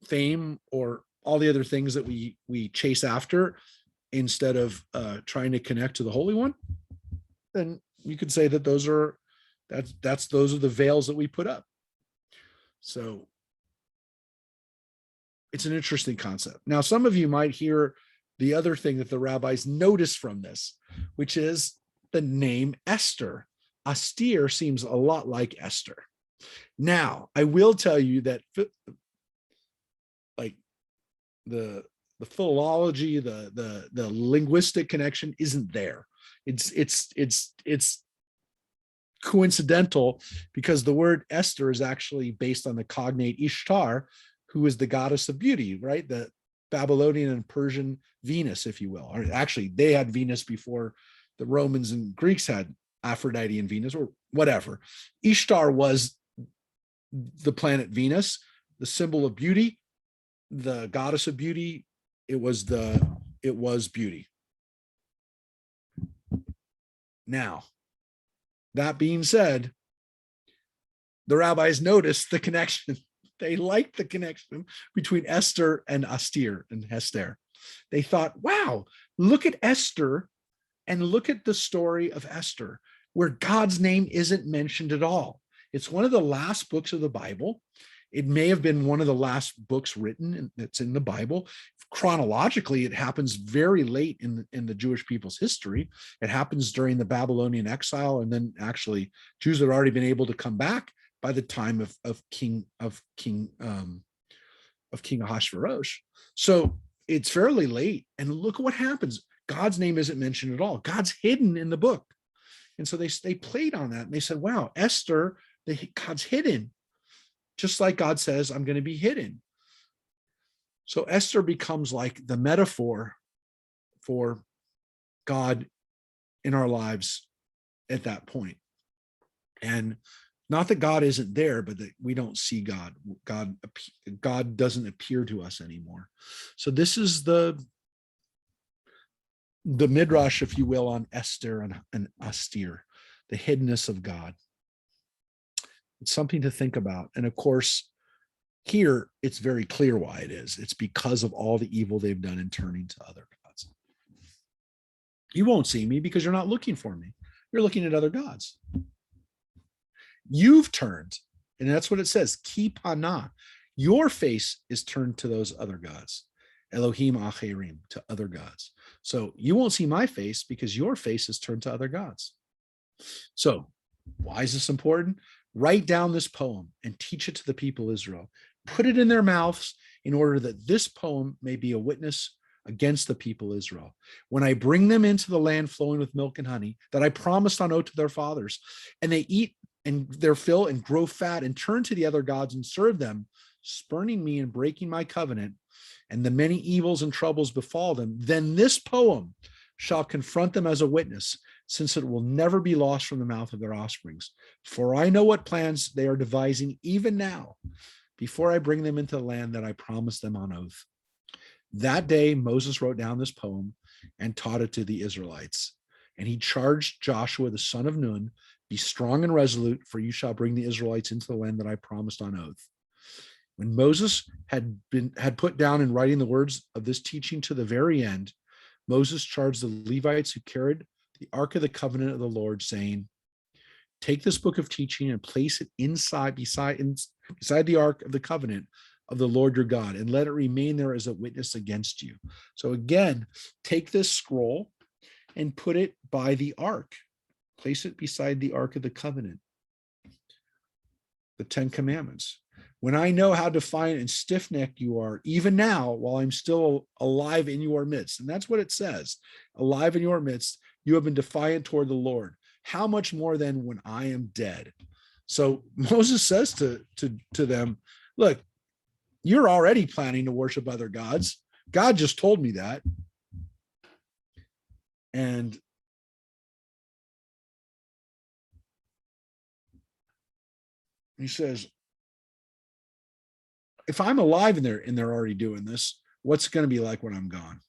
fame, or all the other things that we chase after instead of trying to connect to the Holy One, then you could say that those are the veils that we put up. So it's an interesting concept. Now, some of you might hear the other thing that the rabbis noticed from this, which is the name Esther. Astir seems a lot like Esther. Now, I will tell you that like the philology, the linguistic connection isn't there. It's coincidental, because the word Esther is actually based on the cognate Ishtar, who is the goddess of beauty, right? The Babylonian and Persian Venus, if you will. Or actually, they had Venus before the Romans and Greeks had Aphrodite and Venus, or whatever. Ishtar was the planet Venus, the symbol of beauty, the goddess of beauty. It was beauty. Now, that being said, the rabbis noticed the connection. They liked the connection between Esther and Astir and Hester. They thought, wow, look at Esther and look at the story of Esther, where God's name isn't mentioned at all. It's one of the last books of the Bible. It may have been one of the last books written that's in the Bible. chronologically, it happens very late in the Jewish people's history. It happens during the Babylonian exile, and then actually Jews had already been able to come back by the time of King Ahasuerus. So it's fairly late. And look at what happens. God's name isn't mentioned at all. God's hidden in the book. And so they played on that, and they said, wow, Esther, God's hidden. Just like God says, I'm going to be hidden. So Esther becomes like the metaphor for God in our lives at that point. And not that God isn't there, but that we don't see God. God doesn't appear to us anymore. So this is the midrash, if you will, on Esther and Astir, the hiddenness of God. It's something to think about. And of course, here it's very clear why it is. It's because of all the evil they've done in turning to other gods. You won't see me because you're not looking for me. You're looking at other gods. You've turned, and that's what it says, ki panah. Your face is turned to those other gods. Elohim acherim, to other gods. So you won't see my face because your face is turned to other gods. So why is this important? Write down this poem and teach it to the people of Israel. Put it in their mouths in order that this poem may be a witness against the people of Israel. When I bring them into the land flowing with milk and honey, that I promised on oath to their fathers, and they eat and their fill and grow fat and turn to the other gods and serve them, spurning me and breaking my covenant, and the many evils and troubles befall them, then this poem shall confront them as a witness, since it will never be lost from the mouth of their offsprings. For I know what plans they are devising even now, before I bring them into the land that I promised them on oath. That day, Moses wrote down this poem and taught it to the Israelites. And he charged Joshua, the son of Nun, be strong and resolute, for you shall bring the Israelites into the land that I promised on oath. When Moses had put down in writing the words of this teaching to the very end, Moses charged the Levites who carried the Ark of the Covenant of the Lord, saying, take this book of teaching and place it beside the Ark of the Covenant of the Lord your God, and let it remain there as a witness against you. So again, take this scroll and put it by the Ark. Place it beside the Ark of the Covenant, the 10 Commandments. When I know how defiant and stiff-necked you are, even now, while I'm still alive in your midst. And that's what it says, alive in your midst, you have been defiant toward the Lord. How much more then when I am dead? So Moses says to them, look, you're already planning to worship other gods. God just told me that. And he says, if I'm alive and they're already doing this, what's it going to be like when I'm gone?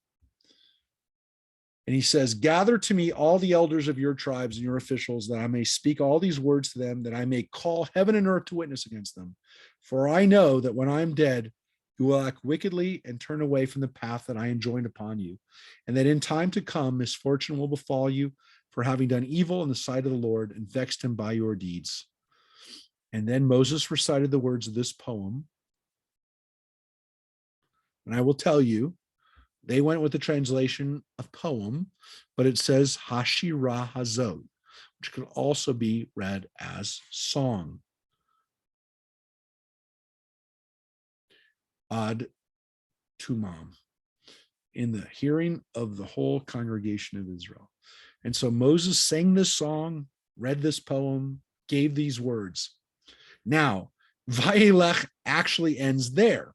And he says, gather to me all the elders of your tribes and your officials, that I may speak all these words to them, that I may call heaven and earth to witness against them. For I know that when I am dead, you will act wickedly and turn away from the path that I enjoined upon you, and that in time to come, misfortune will befall you for having done evil in the sight of the Lord and vexed him by your deeds. And then Moses recited the words of this poem. And I will tell you, they went with the translation of poem, but it says Hashira Hazot, which could also be read as song. Ad Tumam, in the hearing of the whole congregation of Israel. And so Moses sang this song, read this poem, gave these words. Now, Vayelech actually ends there,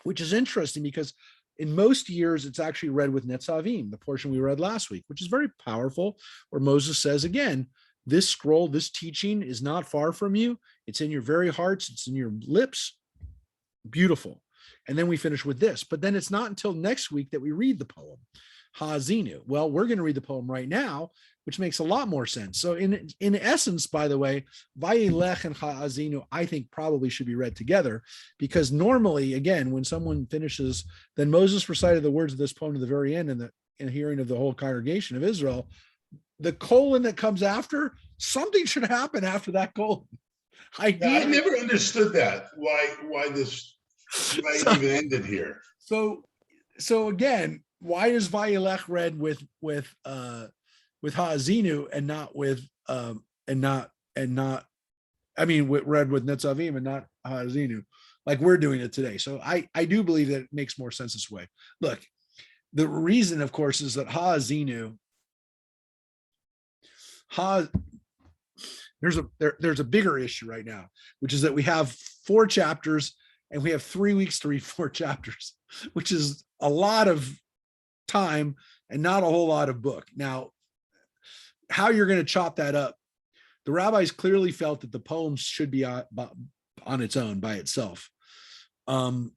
which is interesting because in most years, it's actually read with Netzavim, the portion we read last week, which is very powerful, where Moses says, again, this scroll, this teaching is not far from you. It's in your very hearts. It's in your lips. Beautiful. And then we finish with this. But then it's not until next week that we read the poem, Hazinu. Well, we're going to read the poem right now, which makes a lot more sense. So in essence, by the way, Vayelech and Hazinu, I think probably should be read together, because normally, again, when someone finishes, then Moses recited the words of this poem to the very end in the hearing of the whole congregation of Israel. The colon that comes after, something should happen after that colon. I never understood that. Why this even ended here. So so again, why is Vayelech read with Hazinu and not with read with Netzavim and not Hazinu, like we're doing it today? So I do believe that it makes more sense this way. Look, the reason, of course, is that Hazinu, there's a bigger issue right now, which is that we have 4 chapters and we have 3 weeks to read 4 chapters, which is a lot of time and not a whole lot of book. Now, how you're going to chop that up, the rabbis clearly felt that the poems should be on its own, by itself. But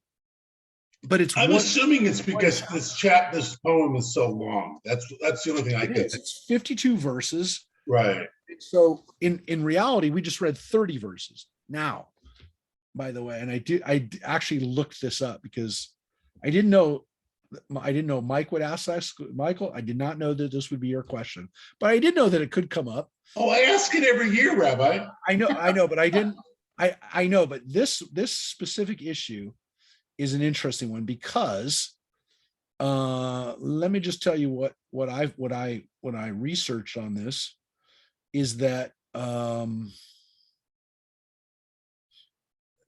I'm assuming it's because this poem is so long. That's the only thing I can think. It's 52 verses. Right. So in reality, we just read 30 verses. Now, by the way, and I actually looked this up because I didn't know Mike would ask us. Michael, I did not know that this would be your question, but I did know that it could come up. Oh, I ask it every year, Rabbi. I know, but I didn't. I know, but this specific issue is an interesting one because let me just tell you what I researched on this is that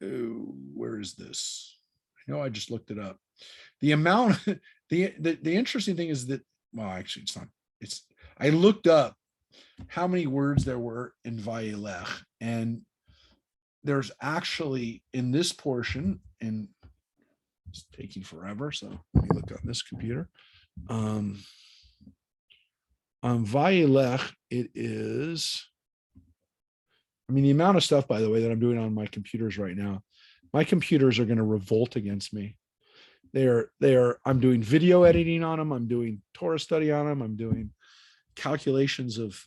where is this? I know I just looked it up. The amount, the interesting thing is that, well, actually it's not, I looked up how many words there were in Vayelech, and there's actually in this portion, and it's taking forever, so let me look on this computer. On Vayelech, it is, I mean, the amount of stuff, by the way, that I'm doing on my computers right now, my computers are going to revolt against me. I'm doing video editing on them. I'm doing Torah study on them. I'm doing calculations of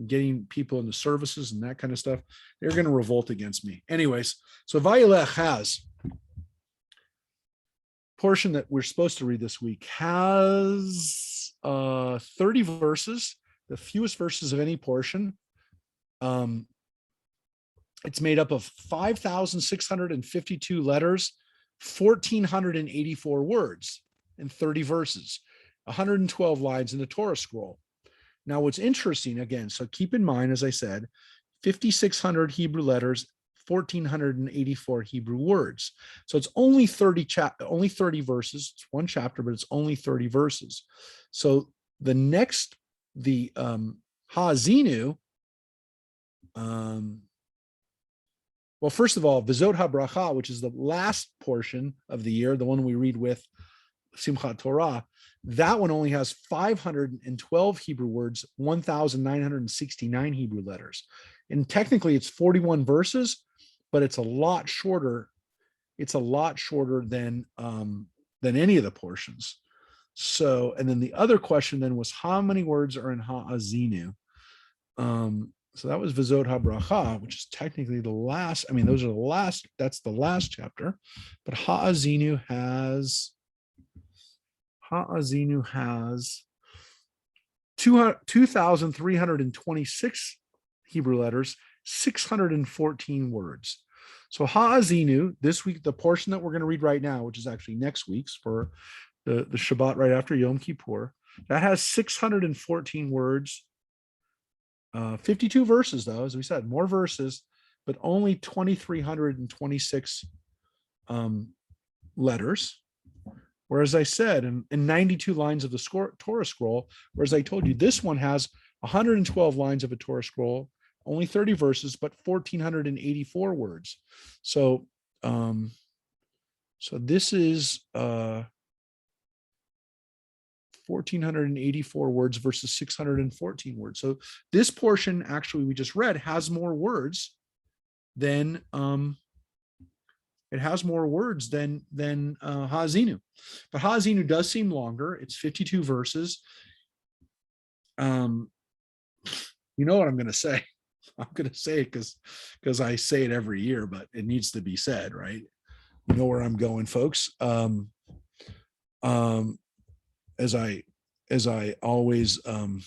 getting people into services and that kind of stuff. They're going to revolt against me. Anyways, so Vayelech has portion that we're supposed to read this week has 30 verses, the fewest verses of any portion. It's made up of 5,652 letters, 1,484 words, and 30 verses, 112 lines in the Torah Scroll. Now, what's interesting, again, so keep in mind, as I said, 5,600 Hebrew letters, 1,484 Hebrew words. So it's only 30 verses. It's one chapter, but it's only 30 verses. So the Hazinu, well, first of all, Vizot HaBracha, which is the last portion of the year, the one we read with Simchat Torah, that one only has 512 Hebrew words, 1,969 Hebrew letters. And technically it's 41 verses, but it's a lot shorter. It's a lot shorter than any of the portions. So, and then the other question then was how many words are in Hazinu? So that was Vizot HaBracha, which is technically the last. I mean, those are the last. That's the last chapter. But Hazinu has 2,326 Hebrew letters, 614 words. So Hazinu, this week, the portion that we're going to read right now, which is actually next week's for the Shabbat right after Yom Kippur, that has 614 words, 52 verses, though, as we said, more verses, but only 2,326 letters. Whereas I said, in 92 lines of the Torah Scroll, whereas I told you, this one has 112 lines of a Torah Scroll, only 30 verses, but 1,484 words. So, so this is 1,484 words versus 614 words. So this portion, actually, we just read, has more words than Hazinu. But Hazinu does seem longer. It's 52 verses. You know what I'm going to say? I'm going to say it because I say it every year, but it needs to be said, right? You know where I'm going, folks. As I always now,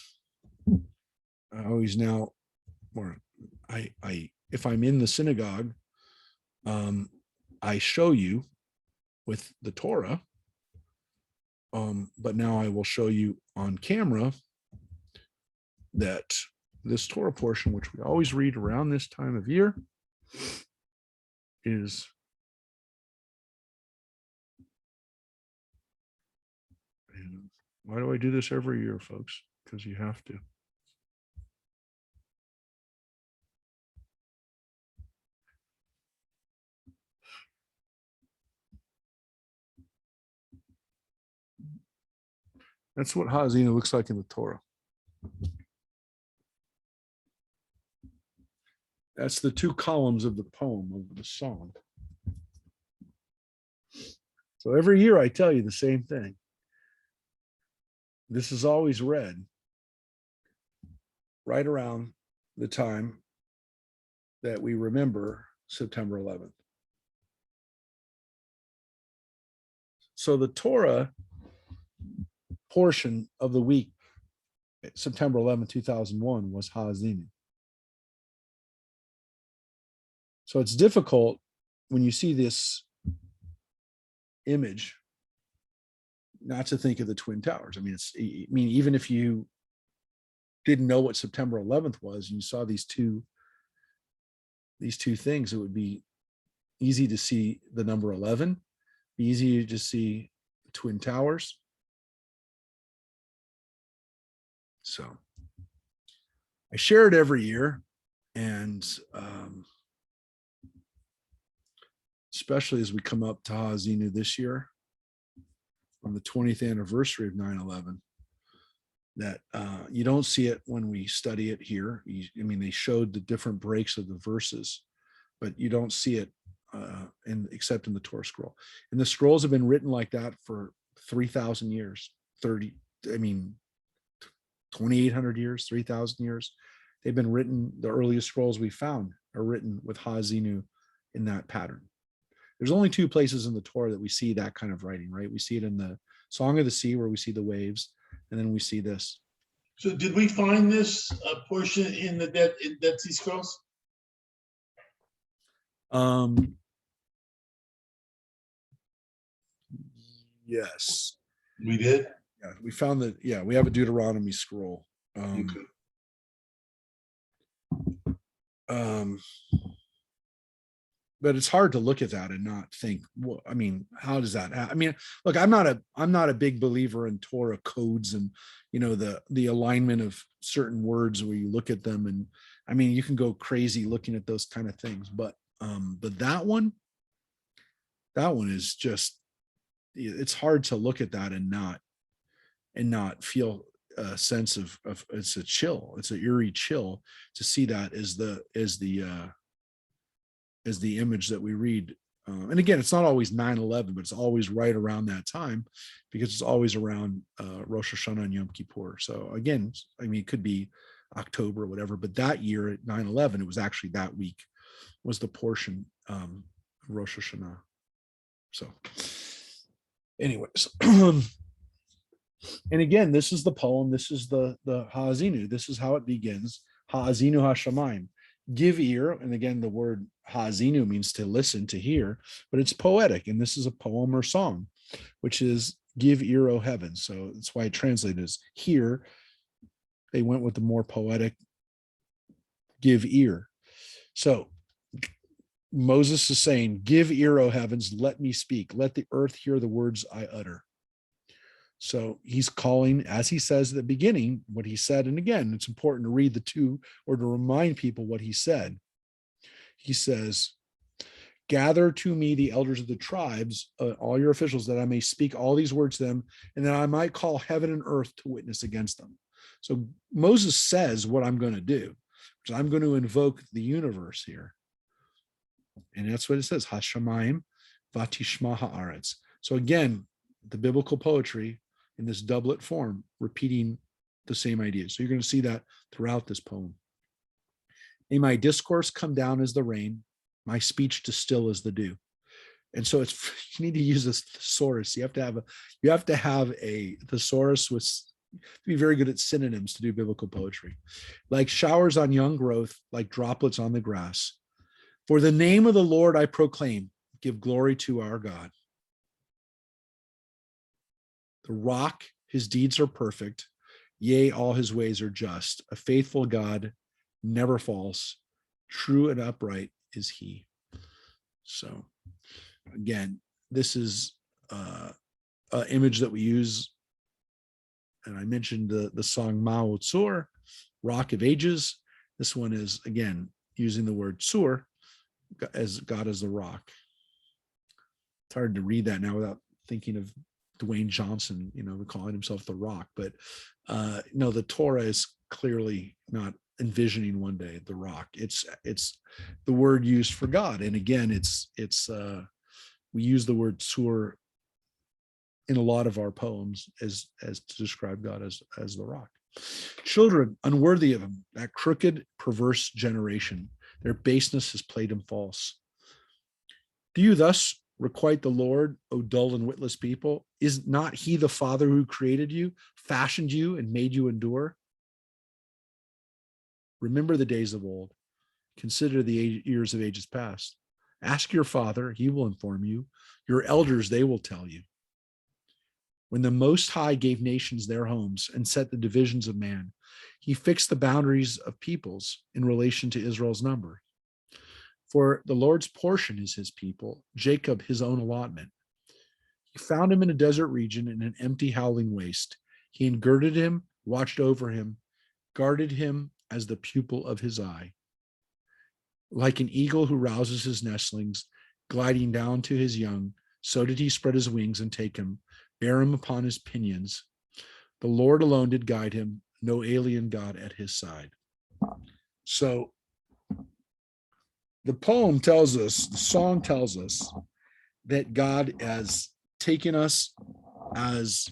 or if I'm in the synagogue, I show you with the Torah But now I will show you on camera that this Torah portion, which we always read around this time of year, is and why do I do this every year, folks? Because you have to. That's what Hazinu looks like in the Torah. That's the two columns of the poem, of the song. So every year I tell you the same thing. This is always read right around the time that we remember September 11th. So the Torah portion of the week, September 11th, 2001, was Hazinu. So it's difficult when you see this image not to think of the Twin Towers. I mean, even if you didn't know what September 11th was and you saw these two things, it would be easy to see the number 11, easy to see the Twin Towers. So I share it every year, and especially as we come up to Hazinu this year on the 20th anniversary of 9/11, that you don't see it when we study it here. I mean, they showed the different breaks of the verses, but you don't see it except in the Torah scroll. And the scrolls have been written like that for 3,000 years, 2,800 years, 3,000 years. They've been written, the earliest scrolls we found are written with Hazinu in that pattern. There's only two places in the Torah that we see that kind of writing, right? We see it in the Song of the Sea, where we see the waves, and then we see this. So did we find this portion in the Dead Sea Scrolls? Yes. We did? Yeah, we found that. Yeah, we have a Deuteronomy scroll. Okay. But it's hard to look at that and not think, well, I mean, how does that happen? I mean, look, I'm not a big believer in Torah codes and, you know, the alignment of certain words where you look at them, and I mean, you can go crazy looking at those kind of things, but that one is just, it's hard to look at that and not feel a sense of it's a chill. It's an eerie chill to see that as the image that we read. And again, it's not always 9/11, but it's always right around that time, because it's always around Rosh Hashanah and Yom Kippur. So again, I mean, it could be October or whatever, but that year at 9/11, it was actually that week was the portion of Rosh Hashanah. So anyways, and again, this is the poem. This is the Hazinu. This is how it begins. Hazinu Hashamayim. Give ear, and again, the word Hazinu means to listen, to hear, but it's poetic, and this is a poem or song, which is give ear, O heaven. So that's why it translated as here. They went with the more poetic give ear. So Moses is saying, give ear, O heavens, let me speak. Let the earth hear the words I utter. So he's calling, as he says at the beginning, what he said. And again, it's important to read the two or to remind people what he said. He says, gather to me the elders of the tribes, all your officials, that I may speak all these words to them, and that I might call heaven and earth to witness against them. So Moses says what I'm going to do, which I'm going to invoke the universe here. And that's what it says, Hashamayim Vatishma Haaretz. So again, the biblical poetry in this doublet form, repeating the same idea. So you're going to see that throughout this poem. May my discourse come down as the rain, my speech distill as the dew. And so it's, you need to use this thesaurus. You have to have a thesaurus with, be very good at synonyms to do biblical poetry. Like showers on young growth, like droplets on the grass. For the name of the Lord I proclaim, give glory to our God. The rock, his deeds are perfect. Yea, all his ways are just. A faithful God, never false. True and upright is he. So again, this is an image that we use. And I mentioned the song Mao Tsur, Rock of Ages. This one is, again, using the word Tsur as God as the rock. It's hard to read that now without thinking of Dwayne Johnson, calling himself the rock. But no, the Torah is clearly not envisioning one day the rock. It's the word used for God. And again, it's we use the word Tsur in a lot of our poems as to describe God as the rock. Children unworthy of him, that crooked, perverse generation, their baseness has played him false. Do you thus requite the Lord, O dull and witless people? Is not he the Father who created you, fashioned you, and made you endure? Remember the days of old. Consider the years of ages past. Ask your father, he will inform you. Your elders, they will tell you. When the Most High gave nations their homes and set the divisions of man, he fixed the boundaries of peoples in relation to Israel's number. For the Lord's portion is his people, Jacob his own allotment. He found him in a desert region in an empty, howling waste. He engirded him, watched over him, guarded him as the pupil of his eye. Like an eagle who rouses his nestlings, gliding down to his young, so did he spread his wings and take him, bear him upon his pinions. The Lord alone did guide him, no alien God at his side. So the poem tells us, the song tells us that God has taken us as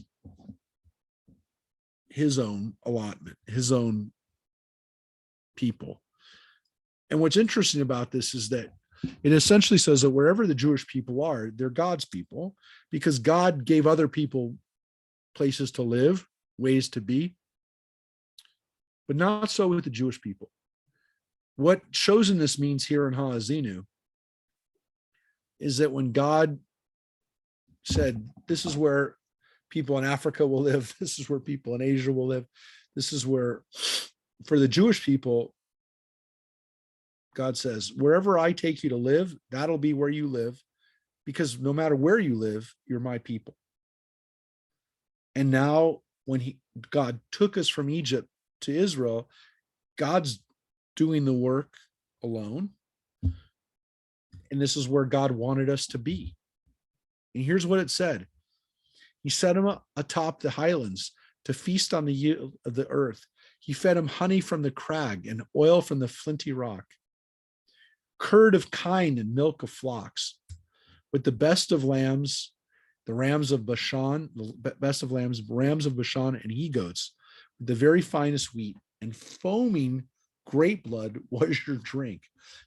his own allotment, his own people. And what's interesting about this is that it essentially says that wherever the Jewish people are, they're God's people, because God gave other people places to live, ways to be, but not so with the Jewish people. What chosenness means here in Hazinu is that when God said, this is where people in Africa will live, this is where people in Asia will live, this is where, for the Jewish people, God says, wherever I take you to live, that'll be where you live, because no matter where you live, you're my people. And now when God took us from Egypt to Israel, God's doing the work alone. And this is where God wanted us to be. And here's what it said. He set him atop the highlands to feast on the yield of the earth. He fed him honey from the crag and oil from the flinty rock, curd of kine and milk of flocks, with the best of lambs, the rams of Bashan, the best of lambs, rams of Bashan, and he-goats, with the very finest wheat, and foaming grape blood was your drink.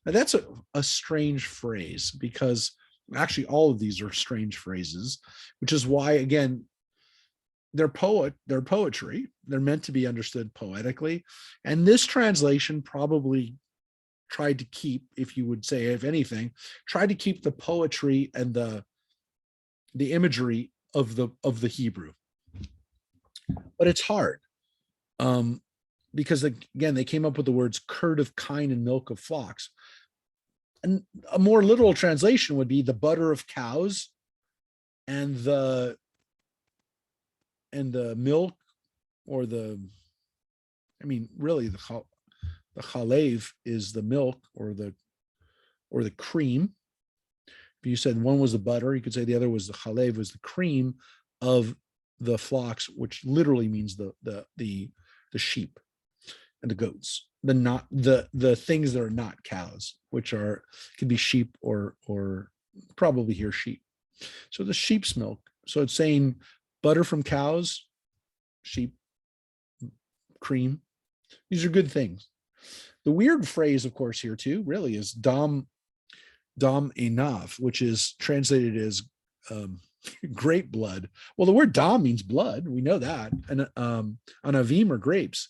Now that's a strange phrase, because actually all of these are strange phrases, which is why, again, they're poetry. They're meant to be understood poetically. And this translation probably tried to keep, if you would say, if anything, tried to keep the poetry and the imagery of the Hebrew. But it's hard. Because again, they came up with the words curd of kine and milk of flocks. And a more literal translation would be the butter of cows and the milk, or really the chalev is the milk or the cream. If you said one was the butter, you could say the other was the chalev, was the cream of the flocks, which literally means the sheep and the goats, the things that are not cows, which could be sheep or probably here sheep. So the sheep's milk. So it's saying butter from cows, sheep, cream. These are good things. The weird phrase, of course, here too, really is dam enav, which is translated as grape blood. Well, the word dam means blood. We know that. And anavim are grapes.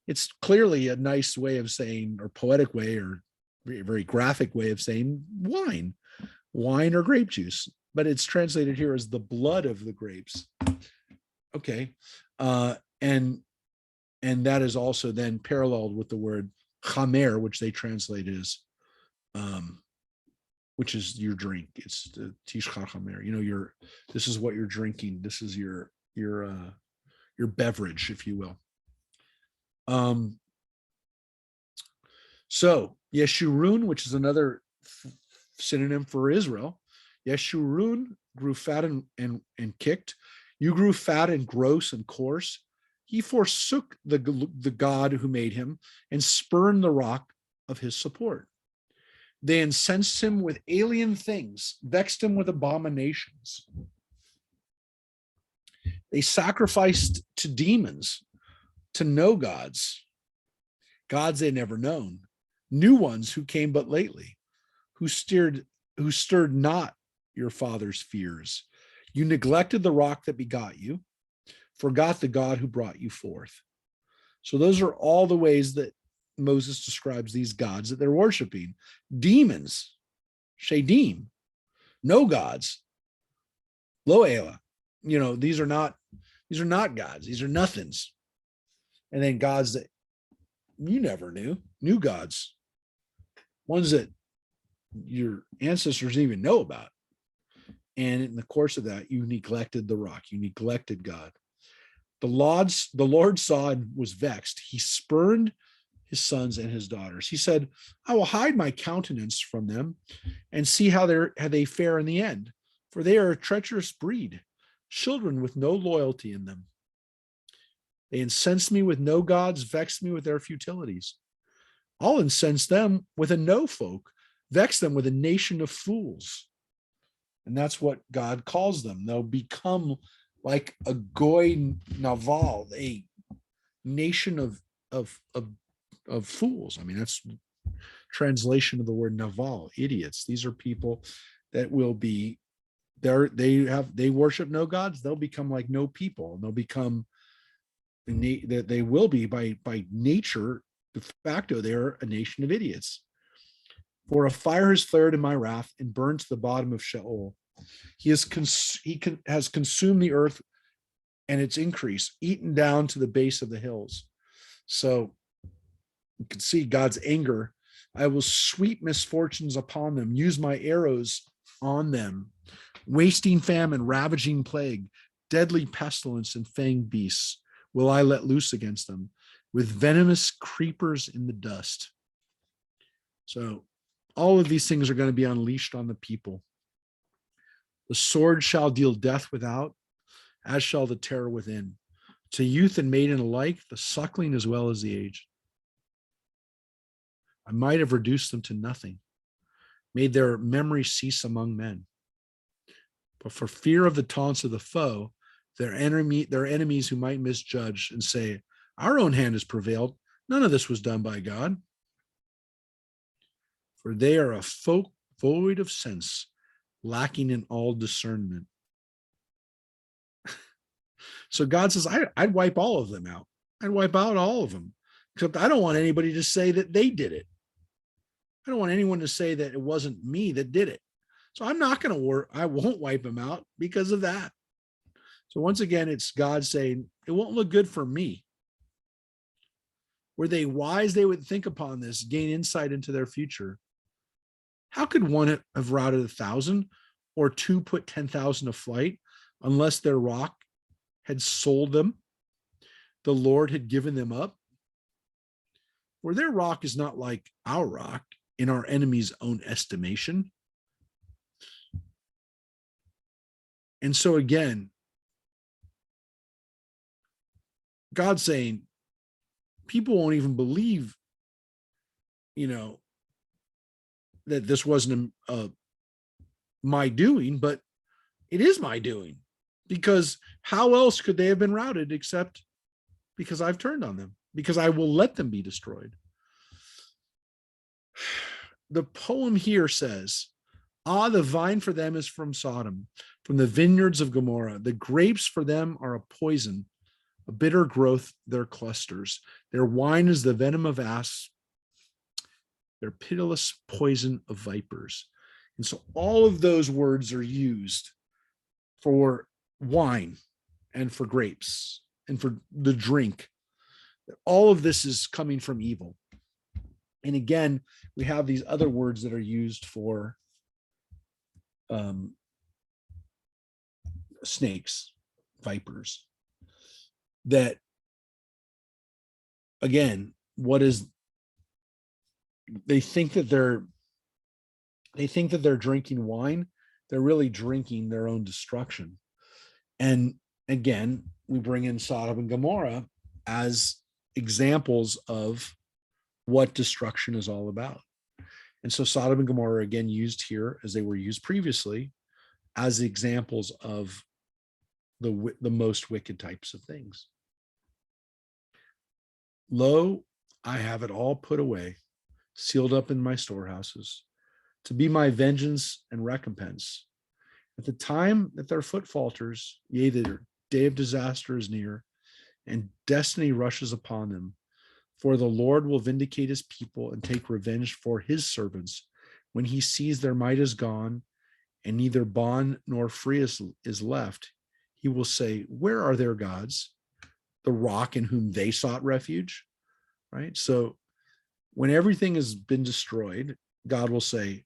It's clearly a nice way of saying, or poetic way, or very graphic way of saying wine or grape juice. But it's translated here as the blood of the grapes. Okay. And that is also then paralleled with the word chamer, which they translate as, which is your drink. It's the tishcha chamer. This is what you're drinking. This is your beverage, if you will. So Yeshurun, which is another synonym for Israel. Yeshurun grew fat and kicked. You grew fat and gross and coarse. He forsook the God who made him and spurned the rock of his support. They incensed him with alien things, vexed him with abominations. They sacrificed to demons, to no gods, gods they never known, new ones who came but lately, who stirred not your father's fears. You neglected the rock that begot you, forgot the God who brought you forth. So those are all the ways that Moses describes these gods that they're worshiping. Demons, shadim, no gods, lo ela. These are not gods. These are nothings. And then gods that you never knew, new gods, ones that your ancestors didn't even know about. And in the course of that, you neglected the rock. You neglected God. The Lord saw and was vexed. He spurned his sons and his daughters. He said, I will hide my countenance from them and see how they fare in the end. For they are a treacherous breed, children with no loyalty in them. They incense me with no gods, vex me with their futilities. I'll incense them with a no folk, vex them with a nation of fools. And that's what God calls them. They'll become like a goy naval, a nation of fools. I mean, that's translation of the word naval, idiots. These are people that will be there. They worship no gods. They'll become like no people. And they'll become that they will be by nature, de facto, they're a nation of idiots. For a fire has flared in my wrath and burned to the bottom of Sheol. He has consumed the earth and its increase, eaten down to the base of the hills. So you can see God's anger. I will sweep misfortunes upon them, use my arrows on them, wasting famine, ravaging plague, deadly pestilence, and fanged beasts will I let loose against them, with venomous creepers in the dust. So all of these things are going to be unleashed on the people. The sword shall deal death without, as shall the terror within. To youth and maiden alike, the suckling as well as the aged. I might have reduced them to nothing, made their memory cease among men. But for fear of the taunts of the foe, their enemies who might misjudge and say, our own hand has prevailed. None of this was done by God. For they are a folk void of sense, lacking in all discernment. So God says, I'd wipe all of them out. I'd wipe out all of them. Except I don't want anybody to say that they did it. I don't want anyone to say that it wasn't me that did it. So I'm not going to I won't wipe them out because of that. So once again, it's God saying, it won't look good for me. Were they wise, they would think upon this, gain insight into their future. How could one have routed 1,000 or two put 10,000 to flight unless their rock had sold them? The Lord had given them up. For their rock is not like our rock in our enemy's own estimation. And so again, God's saying, people won't even believe, that this wasn't my doing, but it is my doing, because how else could they have been routed except because I've turned on them, because I will let them be destroyed. The poem here says, the vine for them is from Sodom, from the vineyards of Gomorrah. The grapes for them are a poison, a bitter growth, their clusters. Their wine is the venom of asps, their pitiless poison of vipers. And so all of those words are used for wine and for grapes and for the drink. All of this is coming from evil. And again, we have these other words that are used for snakes, vipers, that again, they think that they're drinking wine. They're really drinking their own destruction. And again, we bring in Sodom and Gomorrah as examples of what destruction is all about. And so Sodom and Gomorrah are again used here, as they were used previously, as examples of the most wicked types of things. Lo, I have it all put away, sealed up in my storehouses, to be my vengeance and recompense. At the time that their foot falters, yea, their day of disaster is near, and destiny rushes upon them. For the Lord will vindicate his people and take revenge for his servants when he sees their might is gone and neither bond nor free is left. He will say, where are their gods? The rock in whom they sought refuge, right? So when everything has been destroyed, God will say,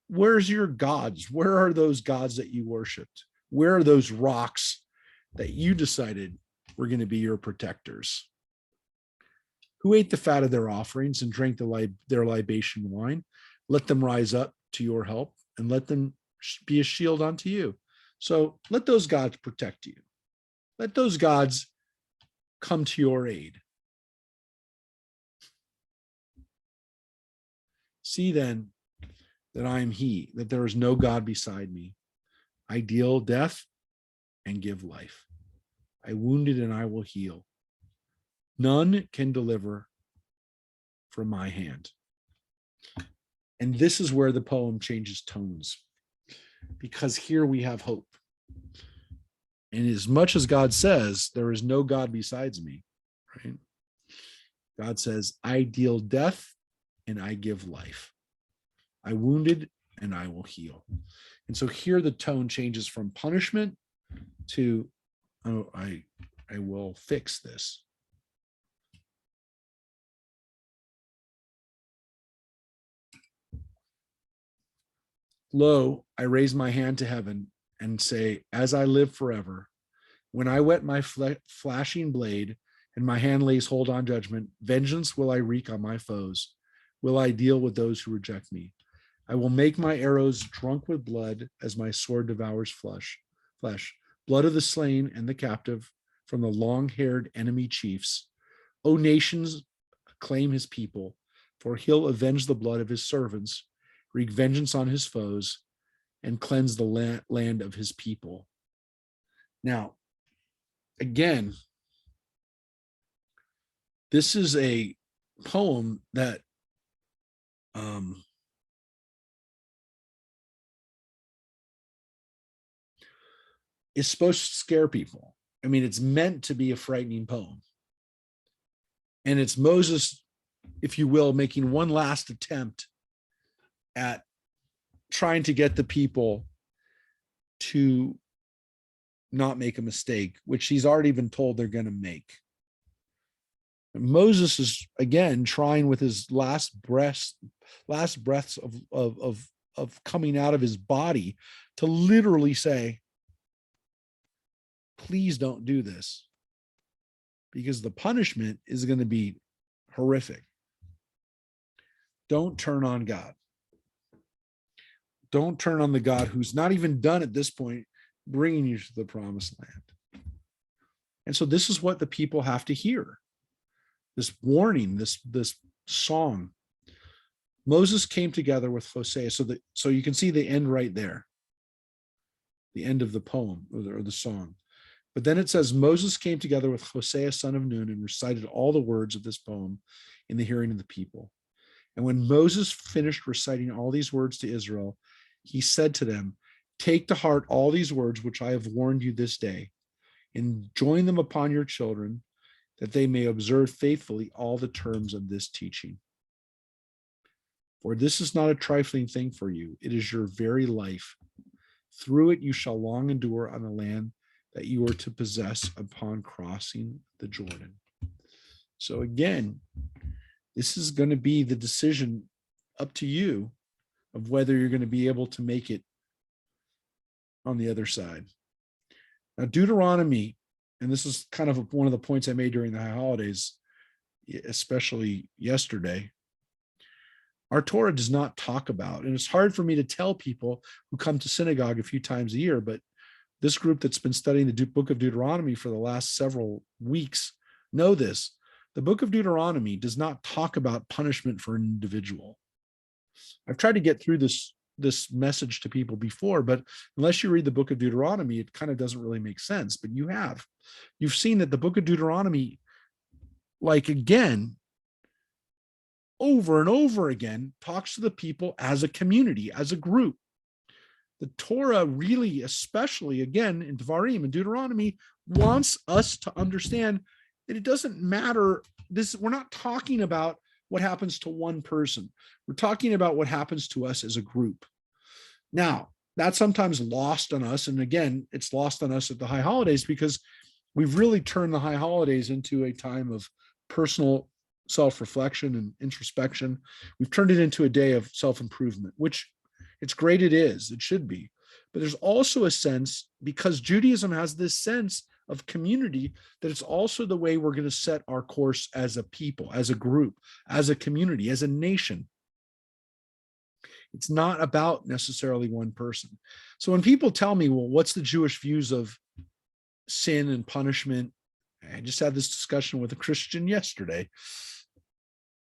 where's your gods? Where are those gods that you worshiped? Where are those rocks that you decided were going to be your protectors? Who ate the fat of their offerings and drank their libation wine? Let them rise up to your help and let them be a shield unto you. So let those gods protect you. Let those gods come to your aid. See then that I am he, that there is no God beside me. I deal death and give life. I wounded and I will heal. None can deliver from my hand. And this is where the poem changes tones, because here we have hope. And as much as God says, there is no God besides me, right? God says, I deal death and I give life. I wounded and I will heal. And so here the tone changes from punishment to, oh, I will fix this. Lo, I raise my hand to heaven and say, as I live forever, when I whet my flashing blade and my hand lays hold on judgment, vengeance will I wreak on my foes. Will I deal with those who reject me? I will make my arrows drunk with blood as my sword devours flesh, blood of the slain and the captive from the long-haired enemy chiefs. O nations, acclaim his people, for he'll avenge the blood of his servants, wreak vengeance on his foes, and cleanse the land of his people. Now, again, this is a poem that is supposed to scare people. I mean, it's meant to be a frightening poem. And it's Moses, if you will, making one last attempt at trying to get the people to not make a mistake, which he's already been told they're going to make. And Moses is again trying with his last breaths of coming out of his body to literally say, please don't do this, because the punishment is going to be horrific. Don't turn on God. Don't turn on the God who's not even done at this point bringing you to the promised land. And so this is what the people have to hear. This warning, this song. Moses came together with Hosea. So you can see the end right there, the end of the poem or the song. But then it says, Moses came together with Hosea, son of Nun, and recited all the words of this poem in the hearing of the people. And when Moses finished reciting all these words to Israel, he said to them, take to heart all these words which I have warned you this day, and join them upon your children, that they may observe faithfully all the terms of this teaching. For this is not a trifling thing for you. It is your very life. Through it you shall long endure on the land that you are to possess upon crossing the Jordan. So again, this is going to be the decision up to you of whether you're going to be able to make it on the other side. Now, Deuteronomy, and this is kind of one of the points I made during the high holidays, especially yesterday, our Torah does not talk about, and it's hard for me to tell people who come to synagogue a few times a year, but this group that's been studying the book of Deuteronomy for the last several weeks know this. The book of Deuteronomy does not talk about punishment for an individual. I've tried to get through this message to people before, but unless you read the book of Deuteronomy, it kind of doesn't really make sense. But you've seen that the book of Deuteronomy, like again, over and over again, talks to the people as a community, as a group. The Torah really, especially again in Devarim and Deuteronomy, wants us to understand that it doesn't matter. We're not talking about what happens to one person. We're talking about what happens to us as a group. Now, that's sometimes lost on us. And again, it's lost on us at the high holidays because we've really turned the high holidays into a time of personal self-reflection and introspection. We've turned it into a day of self-improvement, which it's great, it is, it should be. But there's also a sense, because Judaism has this sense of community, that it's also the way we're going to set our course as a people, as a group, as a community, as a nation. It's not about necessarily one person. So when people tell me, well, what's the Jewish views of sin and punishment? I just had this discussion with a Christian yesterday.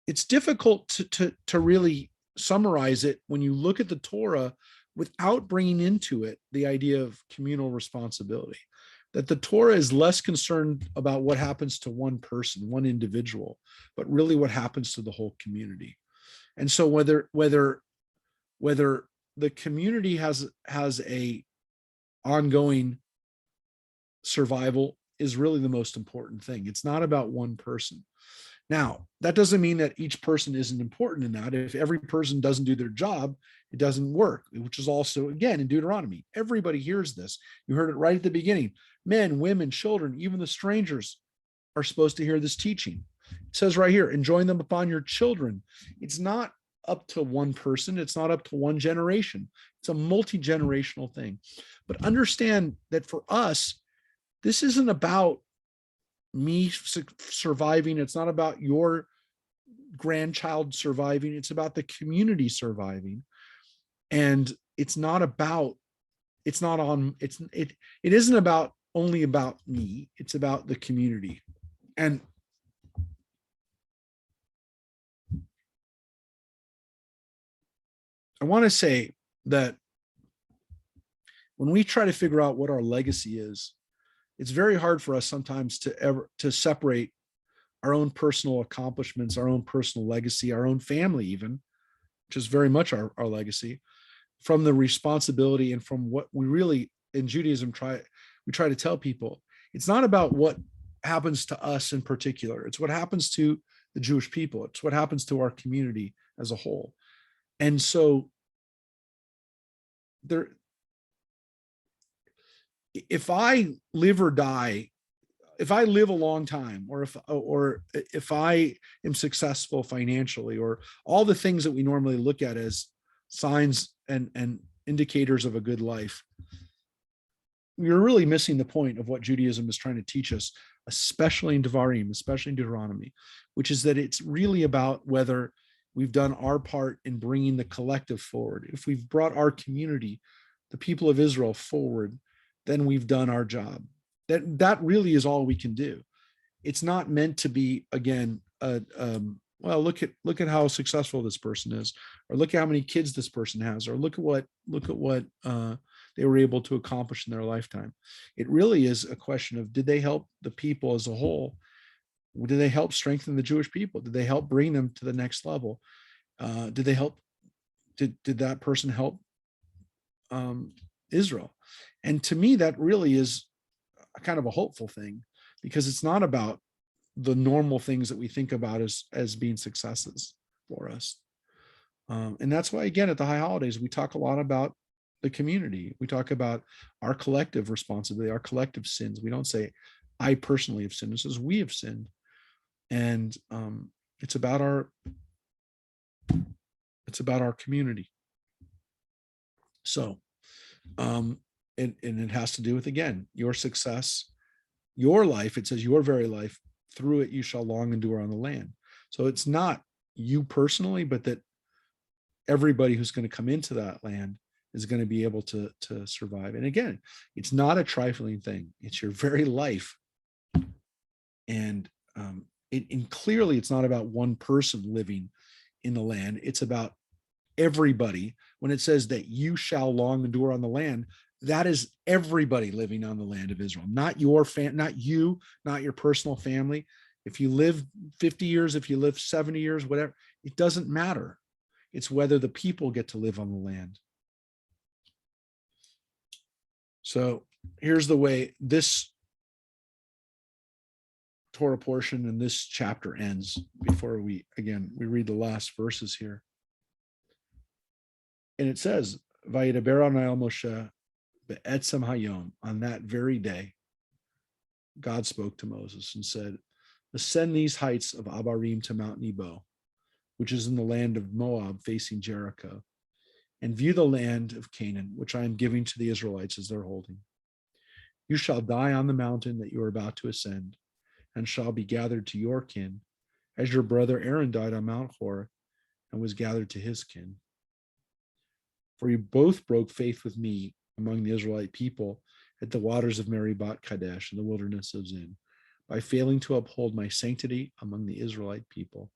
It's difficult to really summarize it when you look at the Torah without bringing into it the idea of communal responsibility. That the Torah is less concerned about what happens to one person, one individual, but really what happens to the whole community. And so whether the community has a ongoing survival is really the most important thing. It's not about one person. Now, that doesn't mean that each person isn't important in that. If every person doesn't do their job, it doesn't work, which is also, again, in Deuteronomy. Everybody hears this. You heard it right at the beginning. Men, women, children, even the strangers are supposed to hear this teaching. It says right here, enjoin them upon your children. It's not up to one person. It's not up to one generation. It's a multi-generational thing. But understand that for us, this isn't about me surviving. It's not about your grandchild surviving. It's about the community surviving. And it isn't about only about me. It's about the community. And I want to say that when we try to figure out what our legacy is, it's very hard for us sometimes to separate our own personal accomplishments, our own personal legacy, our own family even, which is very much our legacy, from the responsibility and from what we really in Judaism try to tell people. It's not about what happens to us in particular. It's what happens to the Jewish people. It's what happens to our community as a whole. And so if I live or die, if I live a long time, or if I am successful financially, or all the things that we normally look at as signs and indicators of a good life, we're really missing the point of what Judaism is trying to teach us, especially in Devarim, especially in Deuteronomy, which is that it's really about whether we've done our part in bringing the collective forward. If we've brought our community, the people of Israel, forward, then we've done our job. That really is all we can do. It's not meant to be, again, well, look at how successful this person is, or look at how many kids this person has, or look at what they were able to accomplish in their lifetime. It really is a question of, did they help the people as a whole? Did they help strengthen the Jewish people? Did they help bring them to the next level? Did that person help Israel? And to me, that really is a kind of a hopeful thing, because it's not about the normal things that we think about as being successes for us. And that's why, again, at the high holidays, we talk a lot about the community. We talk about our collective responsibility, our collective sins. We don't say, I personally have sinned. It says we have sinned. And it's about our community. So, and it has to do with, again, your success, your life. It says your very life, through it you shall long endure on the land. So it's not you personally, but that everybody who's going to come into that land is going to be able to survive. And again, it's not a trifling thing. It's your very life. And and clearly it's not about one person living in the land. It's about everybody. When it says that you shall long endure on the land, that is everybody living on the land of Israel, not your not you, not your personal family. If you live 50 years, if you live 70 years, whatever, it doesn't matter. It's whether the people get to live on the land. So here's the way this Torah portion in this chapter ends, before we read the last verses here. And it says, Vayidaber Adonai el Moshe be'etzem hayom, on that very day, God spoke to Moses and said, ascend these heights of Abarim to Mount Nebo, which is in the land of Moab facing Jericho, and view the land of Canaan, which I am giving to the Israelites as their holding. You shall die on the mountain that you are about to ascend, and shall be gathered to your kin, as your brother Aaron died on Mount Hor and was gathered to his kin. For you both broke faith with me among the Israelite people at the waters of Meribah Kadesh in the wilderness of Zin, by failing to uphold my sanctity among the Israelite people.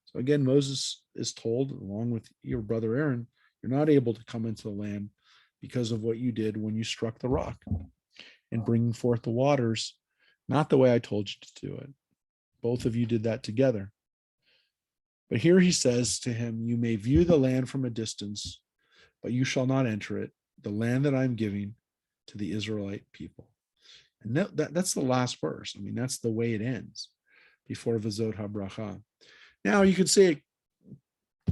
So again, Moses is told, along with your brother Aaron, you're not able to come into the land because of what you did when you struck the rock and bringing forth the waters, not the way I told you to do it. Both of you did that together. But here he says to him, you may view the land from a distance, but you shall not enter it, the land that I'm giving to the Israelite people. And that's the last verse. I mean, that's the way it ends before Vazot HaBracha. Now you could say,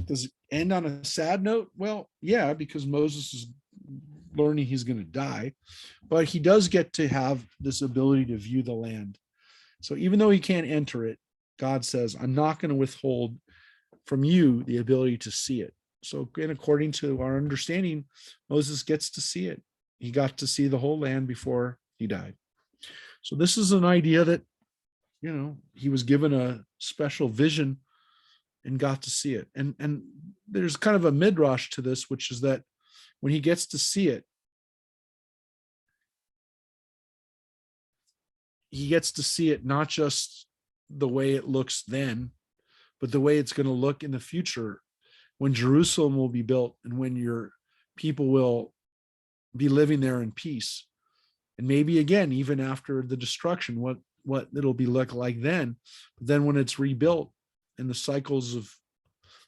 does it end on a sad note? Well, yeah, because Moses is learning he's going to die, but he does get to have this ability to view the land. So even though he can't enter it, God says, I'm not going to withhold from you the ability to see it. So again, according to our understanding, Moses gets to see it. He got to see the whole land before he died. So this is an idea that, he was given a special vision and got to see it. And there's kind of a midrash to this, which is that when he gets to see it, he gets to see it not just the way it looks then, but the way it's going to look in the future, when Jerusalem will be built and when your people will be living there in peace. And maybe again, even after the destruction, what it'll be look like then. But then when it's rebuilt in the cycles of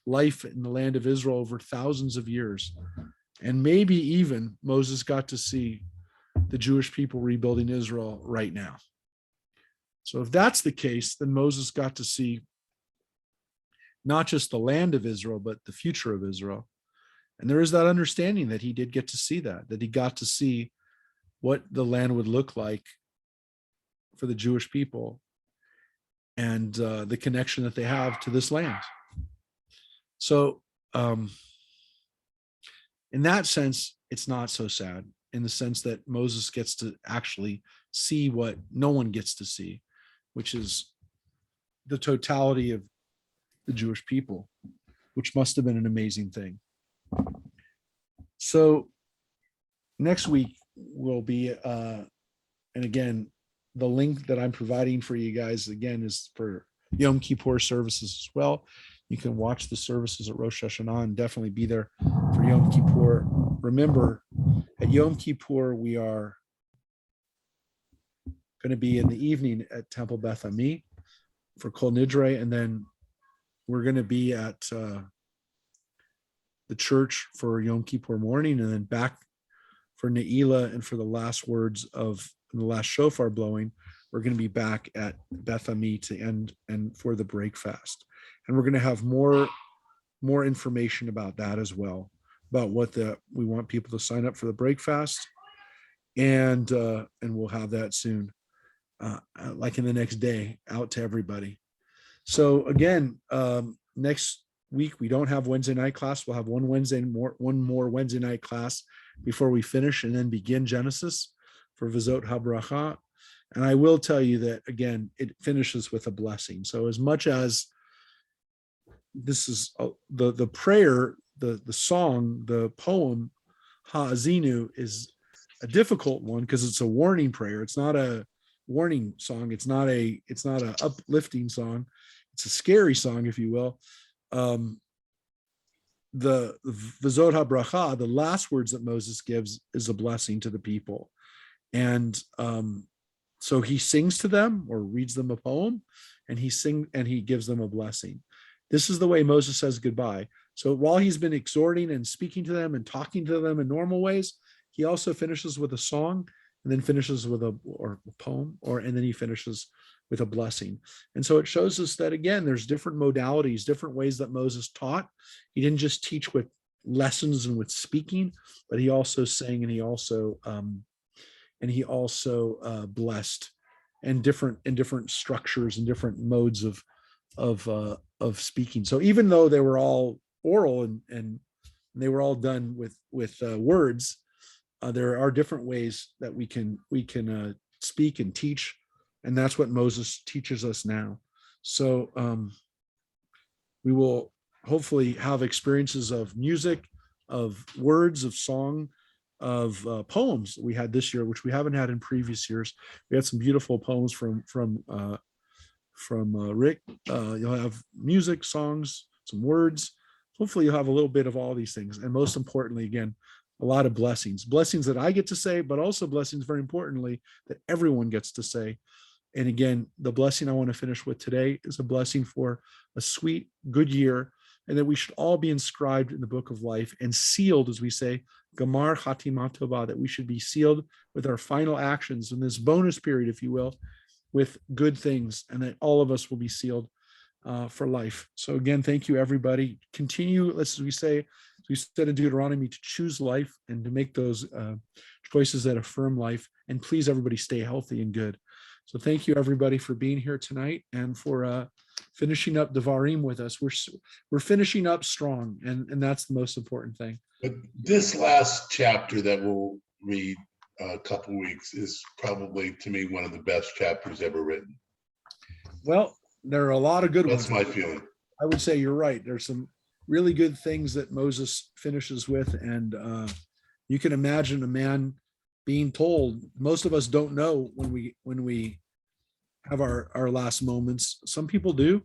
life in the land of Israel over thousands of years, and maybe even Moses got to see the Jewish people rebuilding Israel right now. So if that's the case, then Moses got to see not just the land of Israel, but the future of Israel. And there is that understanding that he did get to see that he got to see what the land would look like for the Jewish people and the connection that they have to this land. So in that sense, it's not so sad, in the sense that Moses gets to actually see what no one gets to see, which is the totality of the Jewish people, which must have been an amazing thing. So next week will be, and again, the link that I'm providing for you guys, again, is for Yom Kippur services as well. You can watch the services at Rosh Hashanah and definitely be there for Yom Kippur. Remember, at Yom Kippur, we are going to be in the evening at Temple Beth Ami for Kol Nidre, and then we're going to be at the church for Yom Kippur morning, and then back for Ne'ilah and for the last words of the last shofar blowing. We're going to be back at Beth Ami to end and for the break fast. And we're going to have more information about that as well about we want people to sign up for the break fast, and we'll have that soon, like in the next day, out to everybody. So again, next week we don't have Wednesday night class. We'll have one more Wednesday night class before we finish, and then begin Genesis for Vizot HaBracha. And I will tell you that again, it finishes with a blessing. So as much as this is the prayer, the song, the poem, Hazinu, is a difficult one because it's a warning prayer. It's not a warning song. It's not a uplifting song. It's a scary song, if you will. The Vizot HaBracha, the last words that Moses gives, is a blessing to the people. And so he sings to them or reads them a poem, and he gives them a blessing. This is the way Moses says goodbye. So while he's been exhorting and speaking to them and talking to them in normal ways, he also finishes with a song, and then finishes with a poem, and then he finishes with a blessing. And so it shows us that, again, there's different modalities, different ways that Moses taught. He didn't just teach with lessons and with speaking, but he also sang, and he also blessed, and different structures and different modes of speaking. So even though they were all oral and they were all done with words, there are different ways that we can speak and teach, and that's what Moses teaches us now. So we will hopefully have experiences of music, of words, of song, of poems we had this year, which we haven't had in previous years. We had some beautiful poems from Rick. You'll have music, songs, some words. Hopefully you'll have a little bit of all these things, and most importantly, again, a lot of blessings that I get to say, but also blessings, very importantly, that everyone gets to say. And again, the blessing I want to finish with today is a blessing for a sweet, good year, and that we should all be inscribed in the book of life and sealed, as we say, Gamar Chatima Tova, that we should be sealed with our final actions in this bonus period, if you will, with good things, and that all of us will be sealed for life. So again, thank you, everybody. Continue, as we said in Deuteronomy, to choose life and to make those choices that affirm life. And please, everybody, stay healthy and good. So thank you, everybody, for being here tonight and for finishing up Devarim with us. We're finishing up strong, and that's the most important thing. But this last chapter that we'll read a couple weeks is probably, to me, one of the best chapters ever written. Well, there are a lot of good ones. That's my feeling. I would say you're right. There's some really good things that Moses finishes with, and you can imagine a man being told. Most of us don't know when we have our last moments. Some people do,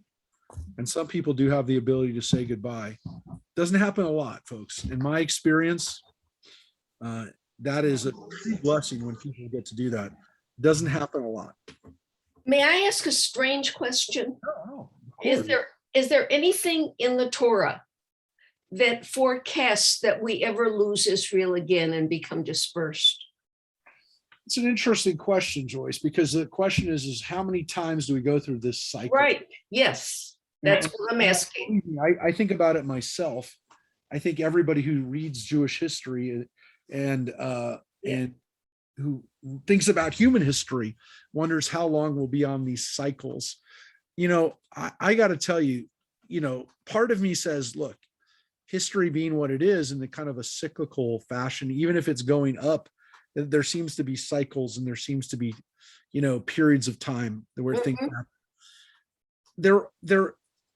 and some people do have the ability to say goodbye. Doesn't happen a lot, folks. In my experience, that is a true blessing when people get to do that. Doesn't happen a lot. May I ask a strange question? Oh, Is there anything in the Torah that forecasts that we ever lose Israel again and become dispersed? It's an interesting question, Joyce, because the question is how many times do we go through this cycle? Right. Yes. That's what I'm asking. I think about it myself. I think everybody who reads Jewish history and who thinks about human history wonders how long we'll be on these cycles. I got to tell you, part of me says, look, history being what it is in the kind of a cyclical fashion, even if it's going up, there seems to be cycles, and there seems to be, periods of time where things happen.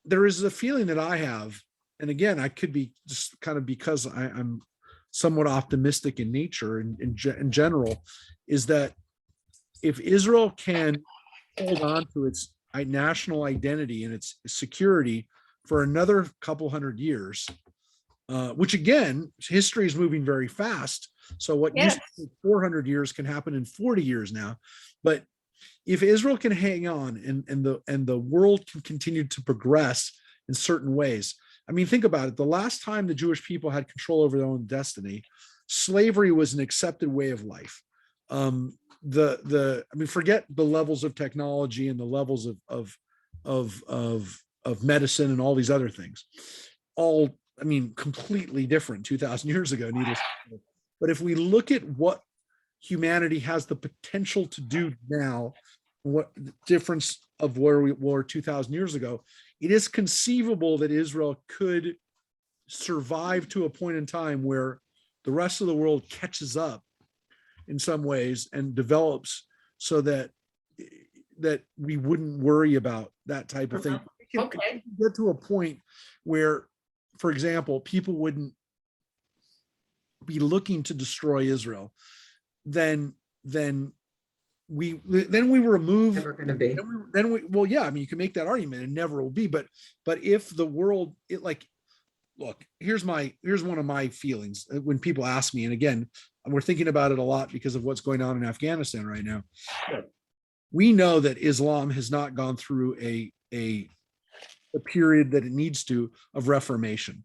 There is a feeling that I have, and again, I could be just kind of because I'm somewhat optimistic in nature and in general, is that if Israel can hold on to its national identity and its security for another couple hundred years, which again, history is moving very fast. So what used to take 400 years can happen in 40 years now. But if Israel can hang on and the world can continue to progress in certain ways, I mean, think about it. The last time the Jewish people had control over their own destiny, slavery was an accepted way of life. Forget the levels of technology and the levels of medicine and all these other things. All I mean, completely different 2,000 years ago, needless to say. But if we look at what humanity has the potential to do now, what the difference of where we were 2,000 years ago, it is conceivable that Israel could survive to a point in time where the rest of the world catches up in some ways and develops so that we wouldn't worry about that type of thing. Okay. Get to a point where, for example, people wouldn't be looking to destroy Israel, then we remove. Never going to be. Well, yeah, I mean, you can make that argument. It never will be, but if the world, look, here's one of my feelings when people ask me, and again, we're thinking about it a lot because of what's going on in Afghanistan right now. We know that Islam has not gone through a period that it needs to of reformation.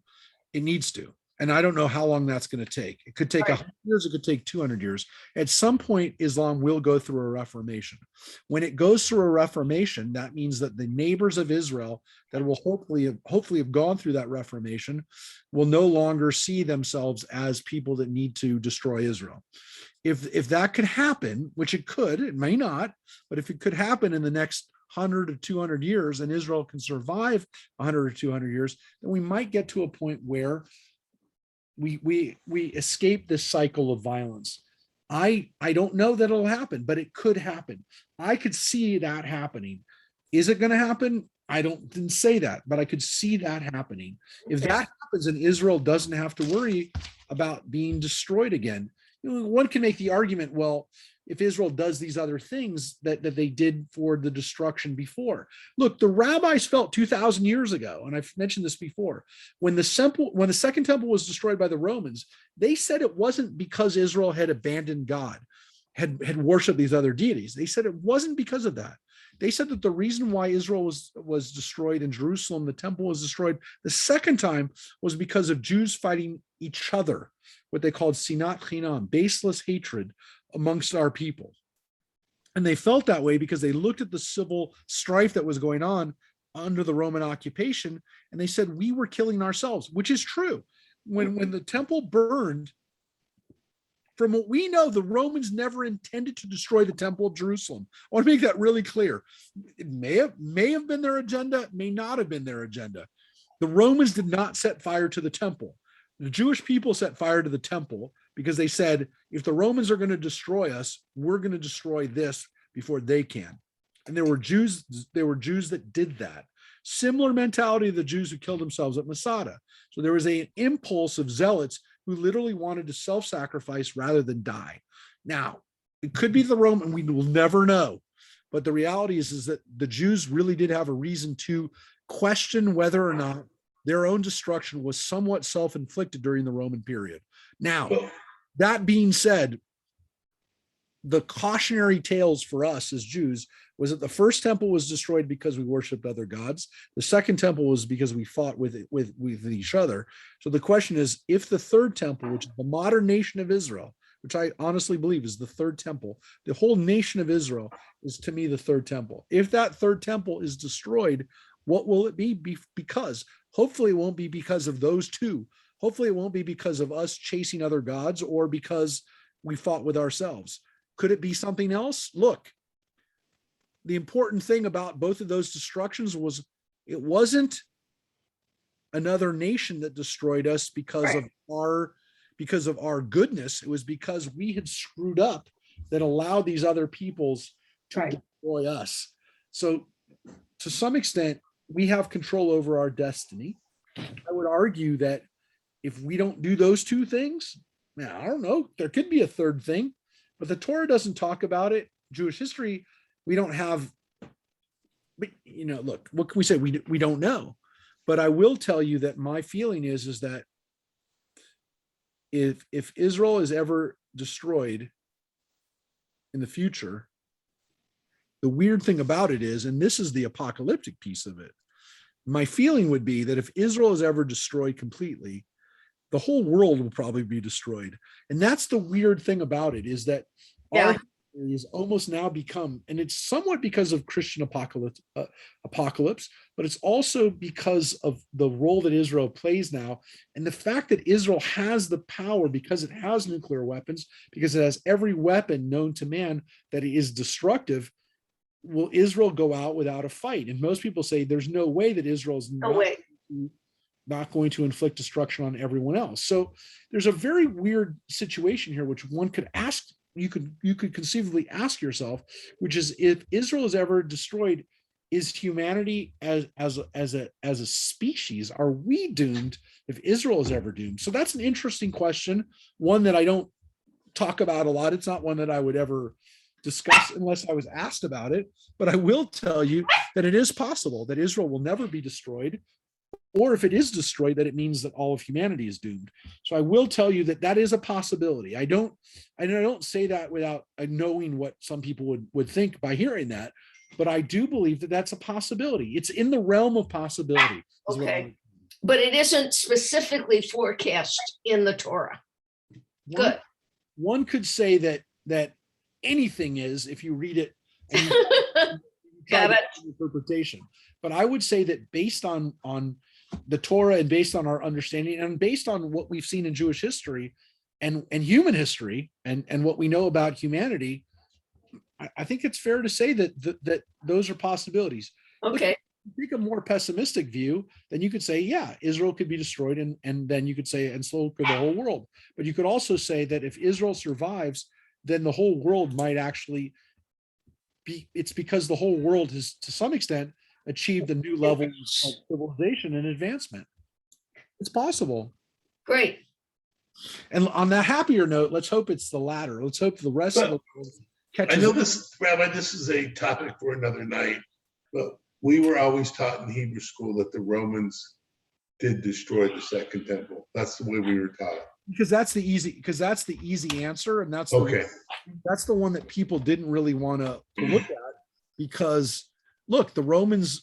It needs to. And I don't know how long that's going to take. It could take 100 years. It could take 200 years. At some point, Islam will go through a reformation. When it goes through a reformation, that means that the neighbors of Israel that will hopefully have gone through that reformation will no longer see themselves as people that need to destroy Israel. If that could happen, which it could, it may not, but if it could happen in the next 100 or 200 years, and Israel can survive 100 or 200 years, then we might get to a point where we escape this cycle of violence. I don't know that it'll happen, but it could happen. I could see that happening. Is it going to happen? I didn't say that, but I could see that happening. If that happens and Israel doesn't have to worry about being destroyed again, one can make the argument, well, if Israel does these other things that they did for the destruction before. Look, the rabbis felt 2,000 years ago, and I've mentioned this before, when the second temple was destroyed by the Romans, they said it wasn't because Israel had abandoned God, had worshiped these other deities. They said it wasn't because of that. They said that the reason why Israel was destroyed in Jerusalem, the temple was destroyed the second time, was because of Jews fighting each other, what they called sinat chinam, baseless hatred amongst our people. And they felt that way because they looked at the civil strife that was going on under the Roman occupation, and they said, we were killing ourselves, which is true. When the temple burned, from what we know, the Romans never intended to destroy the temple of Jerusalem. I want to make that really clear. It may have been their agenda, may not have been their agenda. The Romans did not set fire to the temple. The Jewish people set fire to the temple because they said, if the Romans are going to destroy us, we're going to destroy this before they can. And there were Jews that did that. Similar mentality of the Jews who killed themselves at Masada. So there was an impulse of zealots who literally wanted to self-sacrifice rather than die. Now, it could be the Roman, we will never know. But the reality is that the Jews really did have a reason to question whether or not their own destruction was somewhat self-inflicted during the Roman period. Now, that being said, the cautionary tales for us as Jews was that the first temple was destroyed because we worshiped other gods. The second temple was because we fought with each other. So the question is, if the third temple, which is the modern nation of Israel, which I honestly believe is the third temple, the whole nation of Israel is to me the third temple. If that third temple is destroyed, what will it be? Because hopefully it won't be because of those two. Hopefully it won't be because of us chasing other gods or because we fought with ourselves. Could it be something else? Look, the important thing about both of those destructions was it wasn't another nation that destroyed us because of our goodness. It was because we had screwed up that allowed these other peoples to destroy us. So to some extent, we have control over our destiny. I would argue that if we don't do those two things, now I don't know, there could be a third thing, but the Torah doesn't talk about it. Jewish history, we don't have, but look, what can we say? We don't know. But I will tell you that my feeling is that if Israel is ever destroyed in the future, the weird thing about it is, and this is the apocalyptic piece of it, my feeling would be that if Israel is ever destroyed completely, the whole world will probably be destroyed. And that's the weird thing about it, is that is almost now become, and it's somewhat because of Christian apocalypse, but it's also because of the role that Israel plays now, and the fact that Israel has the power because it has nuclear weapons, because it has every weapon known to man that is destructive. Will Israel go out without a fight? And most people say there's no way that Israel's No way. not going to inflict destruction on everyone else. So there's a very weird situation here, which one could ask, you could conceivably ask yourself, which is, if Israel is ever destroyed, is humanity as a species, are we doomed if Israel is ever doomed? So that's an interesting question, one that I don't talk about a lot. It's not one that I would ever discuss unless I was asked about it, but I will tell you that it is possible that Israel will never be destroyed, or if it is destroyed, that it means that all of humanity is doomed. So I will tell you that that is a possibility. I don't say that without knowing what some people would think by hearing that, but I do believe that that's a possibility. It's in the realm of possibility. Okay. But it isn't specifically forecast in the Torah. Good. One could say that anything is, if you read it and you Got it. interpretation. But I would say that based on the Torah and based on our understanding and based on what we've seen in Jewish history and human history and what we know about humanity, I think it's fair to say that those are possibilities. Okay. If you take a more pessimistic view, then you could say, yeah, Israel could be destroyed, and then you could say, and so could the whole world. But you could also say that if Israel survives, then the whole world might actually be, it's because the whole world has, to some extent, achieved a new level of civilization and advancement. It's possible. Great. And on that happier note, let's hope it's the latter. Let's hope the rest of the world catches I know up. this, Rabbi, this is a topic for another night, but we were always taught in Hebrew school that the Romans did destroy the second temple. That's the way we were taught. Because that's the easy answer, and that's Okay. that's the one that people didn't really want to look at, because look, the Romans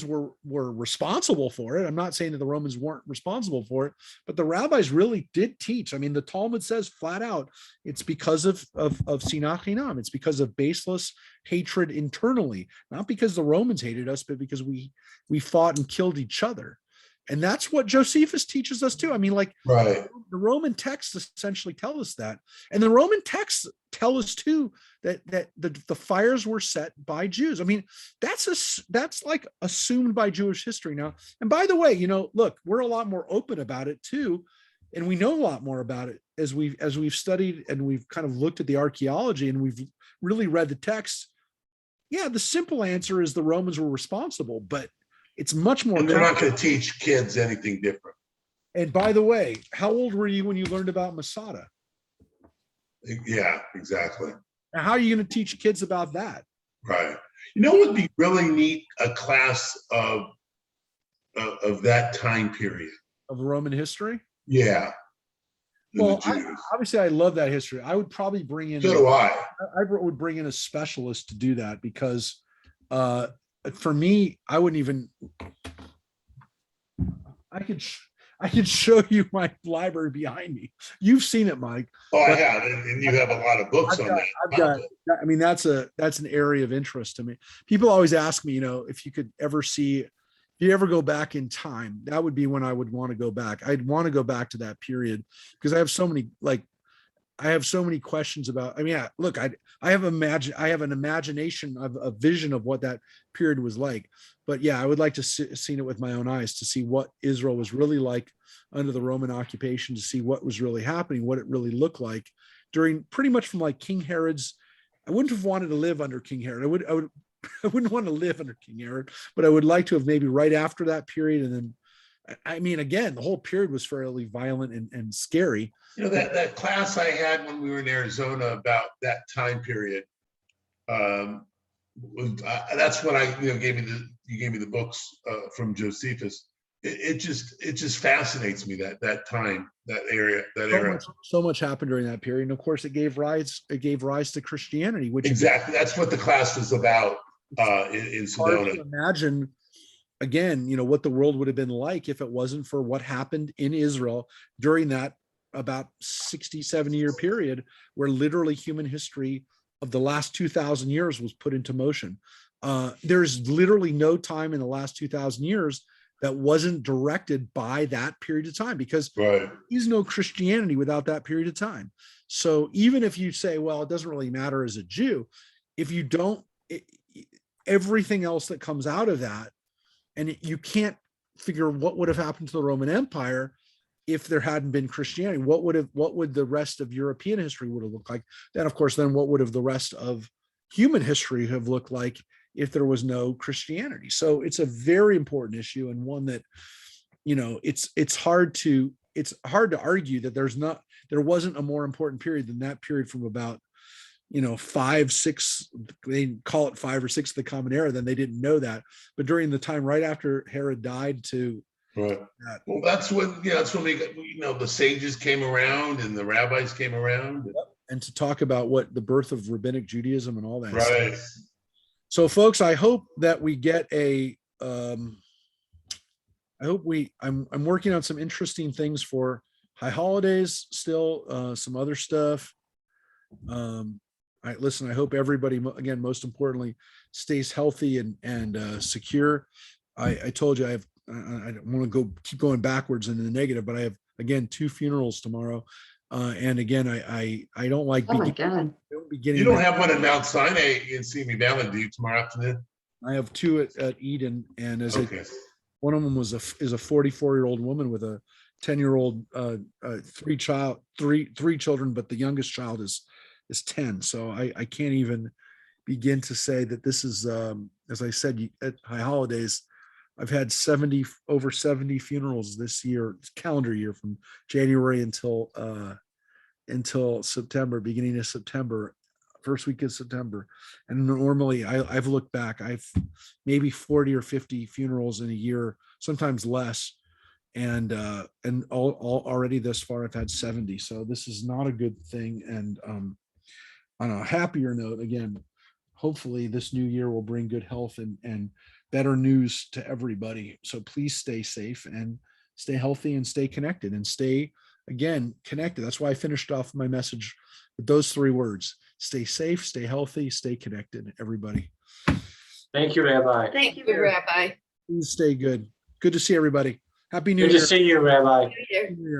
were responsible for it. I'm not saying that the Romans weren't responsible for it, but the rabbis really did teach. I mean, the Talmud says flat out, it's because of sinach chinam. It's because of baseless hatred internally, not because the Romans hated us, but because we fought and killed each other. And that's what Josephus teaches us too. I mean, like, Right. the Roman texts essentially tell us that. And the Roman texts tell us too that the fires were set by Jews. I mean, that's like assumed by Jewish history now. And by the way, look, we're a lot more open about it too. And we know a lot more about it as we've studied and we've kind of looked at the archaeology and we've really read the text. Yeah, the simple answer is the Romans were responsible, but it's much more. And they're not going to teach kids anything different. And by the way, how old were you when you learned about Masada? Yeah, exactly. Now, how are you going to teach kids about that? Right. You know what would be really neat? A class of that time period. Of Roman history? Yeah. Well, obviously, I love that history. I would probably bring in. So do I. I would bring in a specialist to do that because, for me, I wouldn't even. I could show you my library behind me. You've seen it, Mike. Oh, I have, and you have a lot of books on that. I mean, that's an area of interest to me. People always ask me, if you could ever see, if you ever go back in time, that would be when I would want to go back. I'd want to go back to that period because I have so many questions about. I mean, yeah, look, I have an imagination of a vision of what that period was like. But yeah, I would like to seen it with my own eyes to see what Israel was really like under the Roman occupation, to see what was really happening, what it really looked like during pretty much from like King Herod's. I wouldn't have wanted to live under King Herod. I wouldn't want to live under King Herod, but I would like to have maybe right after that period. And then, I mean, again, the whole period was fairly violent and scary. That class I had when we were in Arizona about that time period. That's when you gave me the books from Josephus. It just fascinates me that time, that era. So much happened during that period, and of course, it gave rise to Christianity, which exactly that's what the class was about in Sedona. Hard to imagine. Again, what the world would have been like if it wasn't for what happened in Israel during that about 60-70 year period where literally human history of the last 2,000 years was put into motion. There's literally no time in the last 2,000 years that wasn't directed by that period of time, because Right. there is no Christianity without that period of time. So even if you say, well, it doesn't really matter as a Jew, if you don't, everything else that comes out of that, and you can't figure what would have happened to the Roman Empire if there hadn't been Christianity. What would the rest of European history would have looked like? Then, of course, then what would have the rest of human history have looked like if there was no Christianity? So it's a very important issue, and one that, it's hard to argue that there wasn't a more important period than that period from about 5, 6, they call it 5 or 6 of the Common Era. Then they didn't know that, but during the time right after Herod died to Right. that, Well, that's when we got, the sages came around and the rabbis came around. and to talk about what the birth of rabbinic Judaism and all that. Right. So folks, I hope that we get I'm working on some interesting things for high holidays still, some other stuff. I hope everybody, again, most importantly, stays healthy and secure. I told you I don't want to keep going backwards into the negative, but I have, again, 2 funerals tomorrow. And again, I don't like Oh my God. You don't have one at Mount Sinai in Simi Valley, do you, tomorrow afternoon? I have 2 at Eden, and Okay. one of them is a 44-year-old woman with a 10-year-old, 3 children, but the youngest child is 10. So I can't even begin to say that this is, as I said, at high holidays, I've had over 70 funerals this year, calendar year, from January until September, beginning of September, first week of September. And normally I've looked back, I've maybe 40 or 50 funerals in a year, sometimes less. And all already thus far, I've had 70. So this is not a good thing. And on a happier note, again, hopefully this new year will bring good health and better news to everybody. So please stay safe and stay healthy and stay connected and stay, again, connected. That's why I finished off my message with those 3 words: stay safe, stay healthy, stay connected, everybody. Thank you, Rabbi. Thank you, Rabbi. Please stay good. Good to see everybody. Happy New Good Year. to see you, Rabbi. New Year. New Year.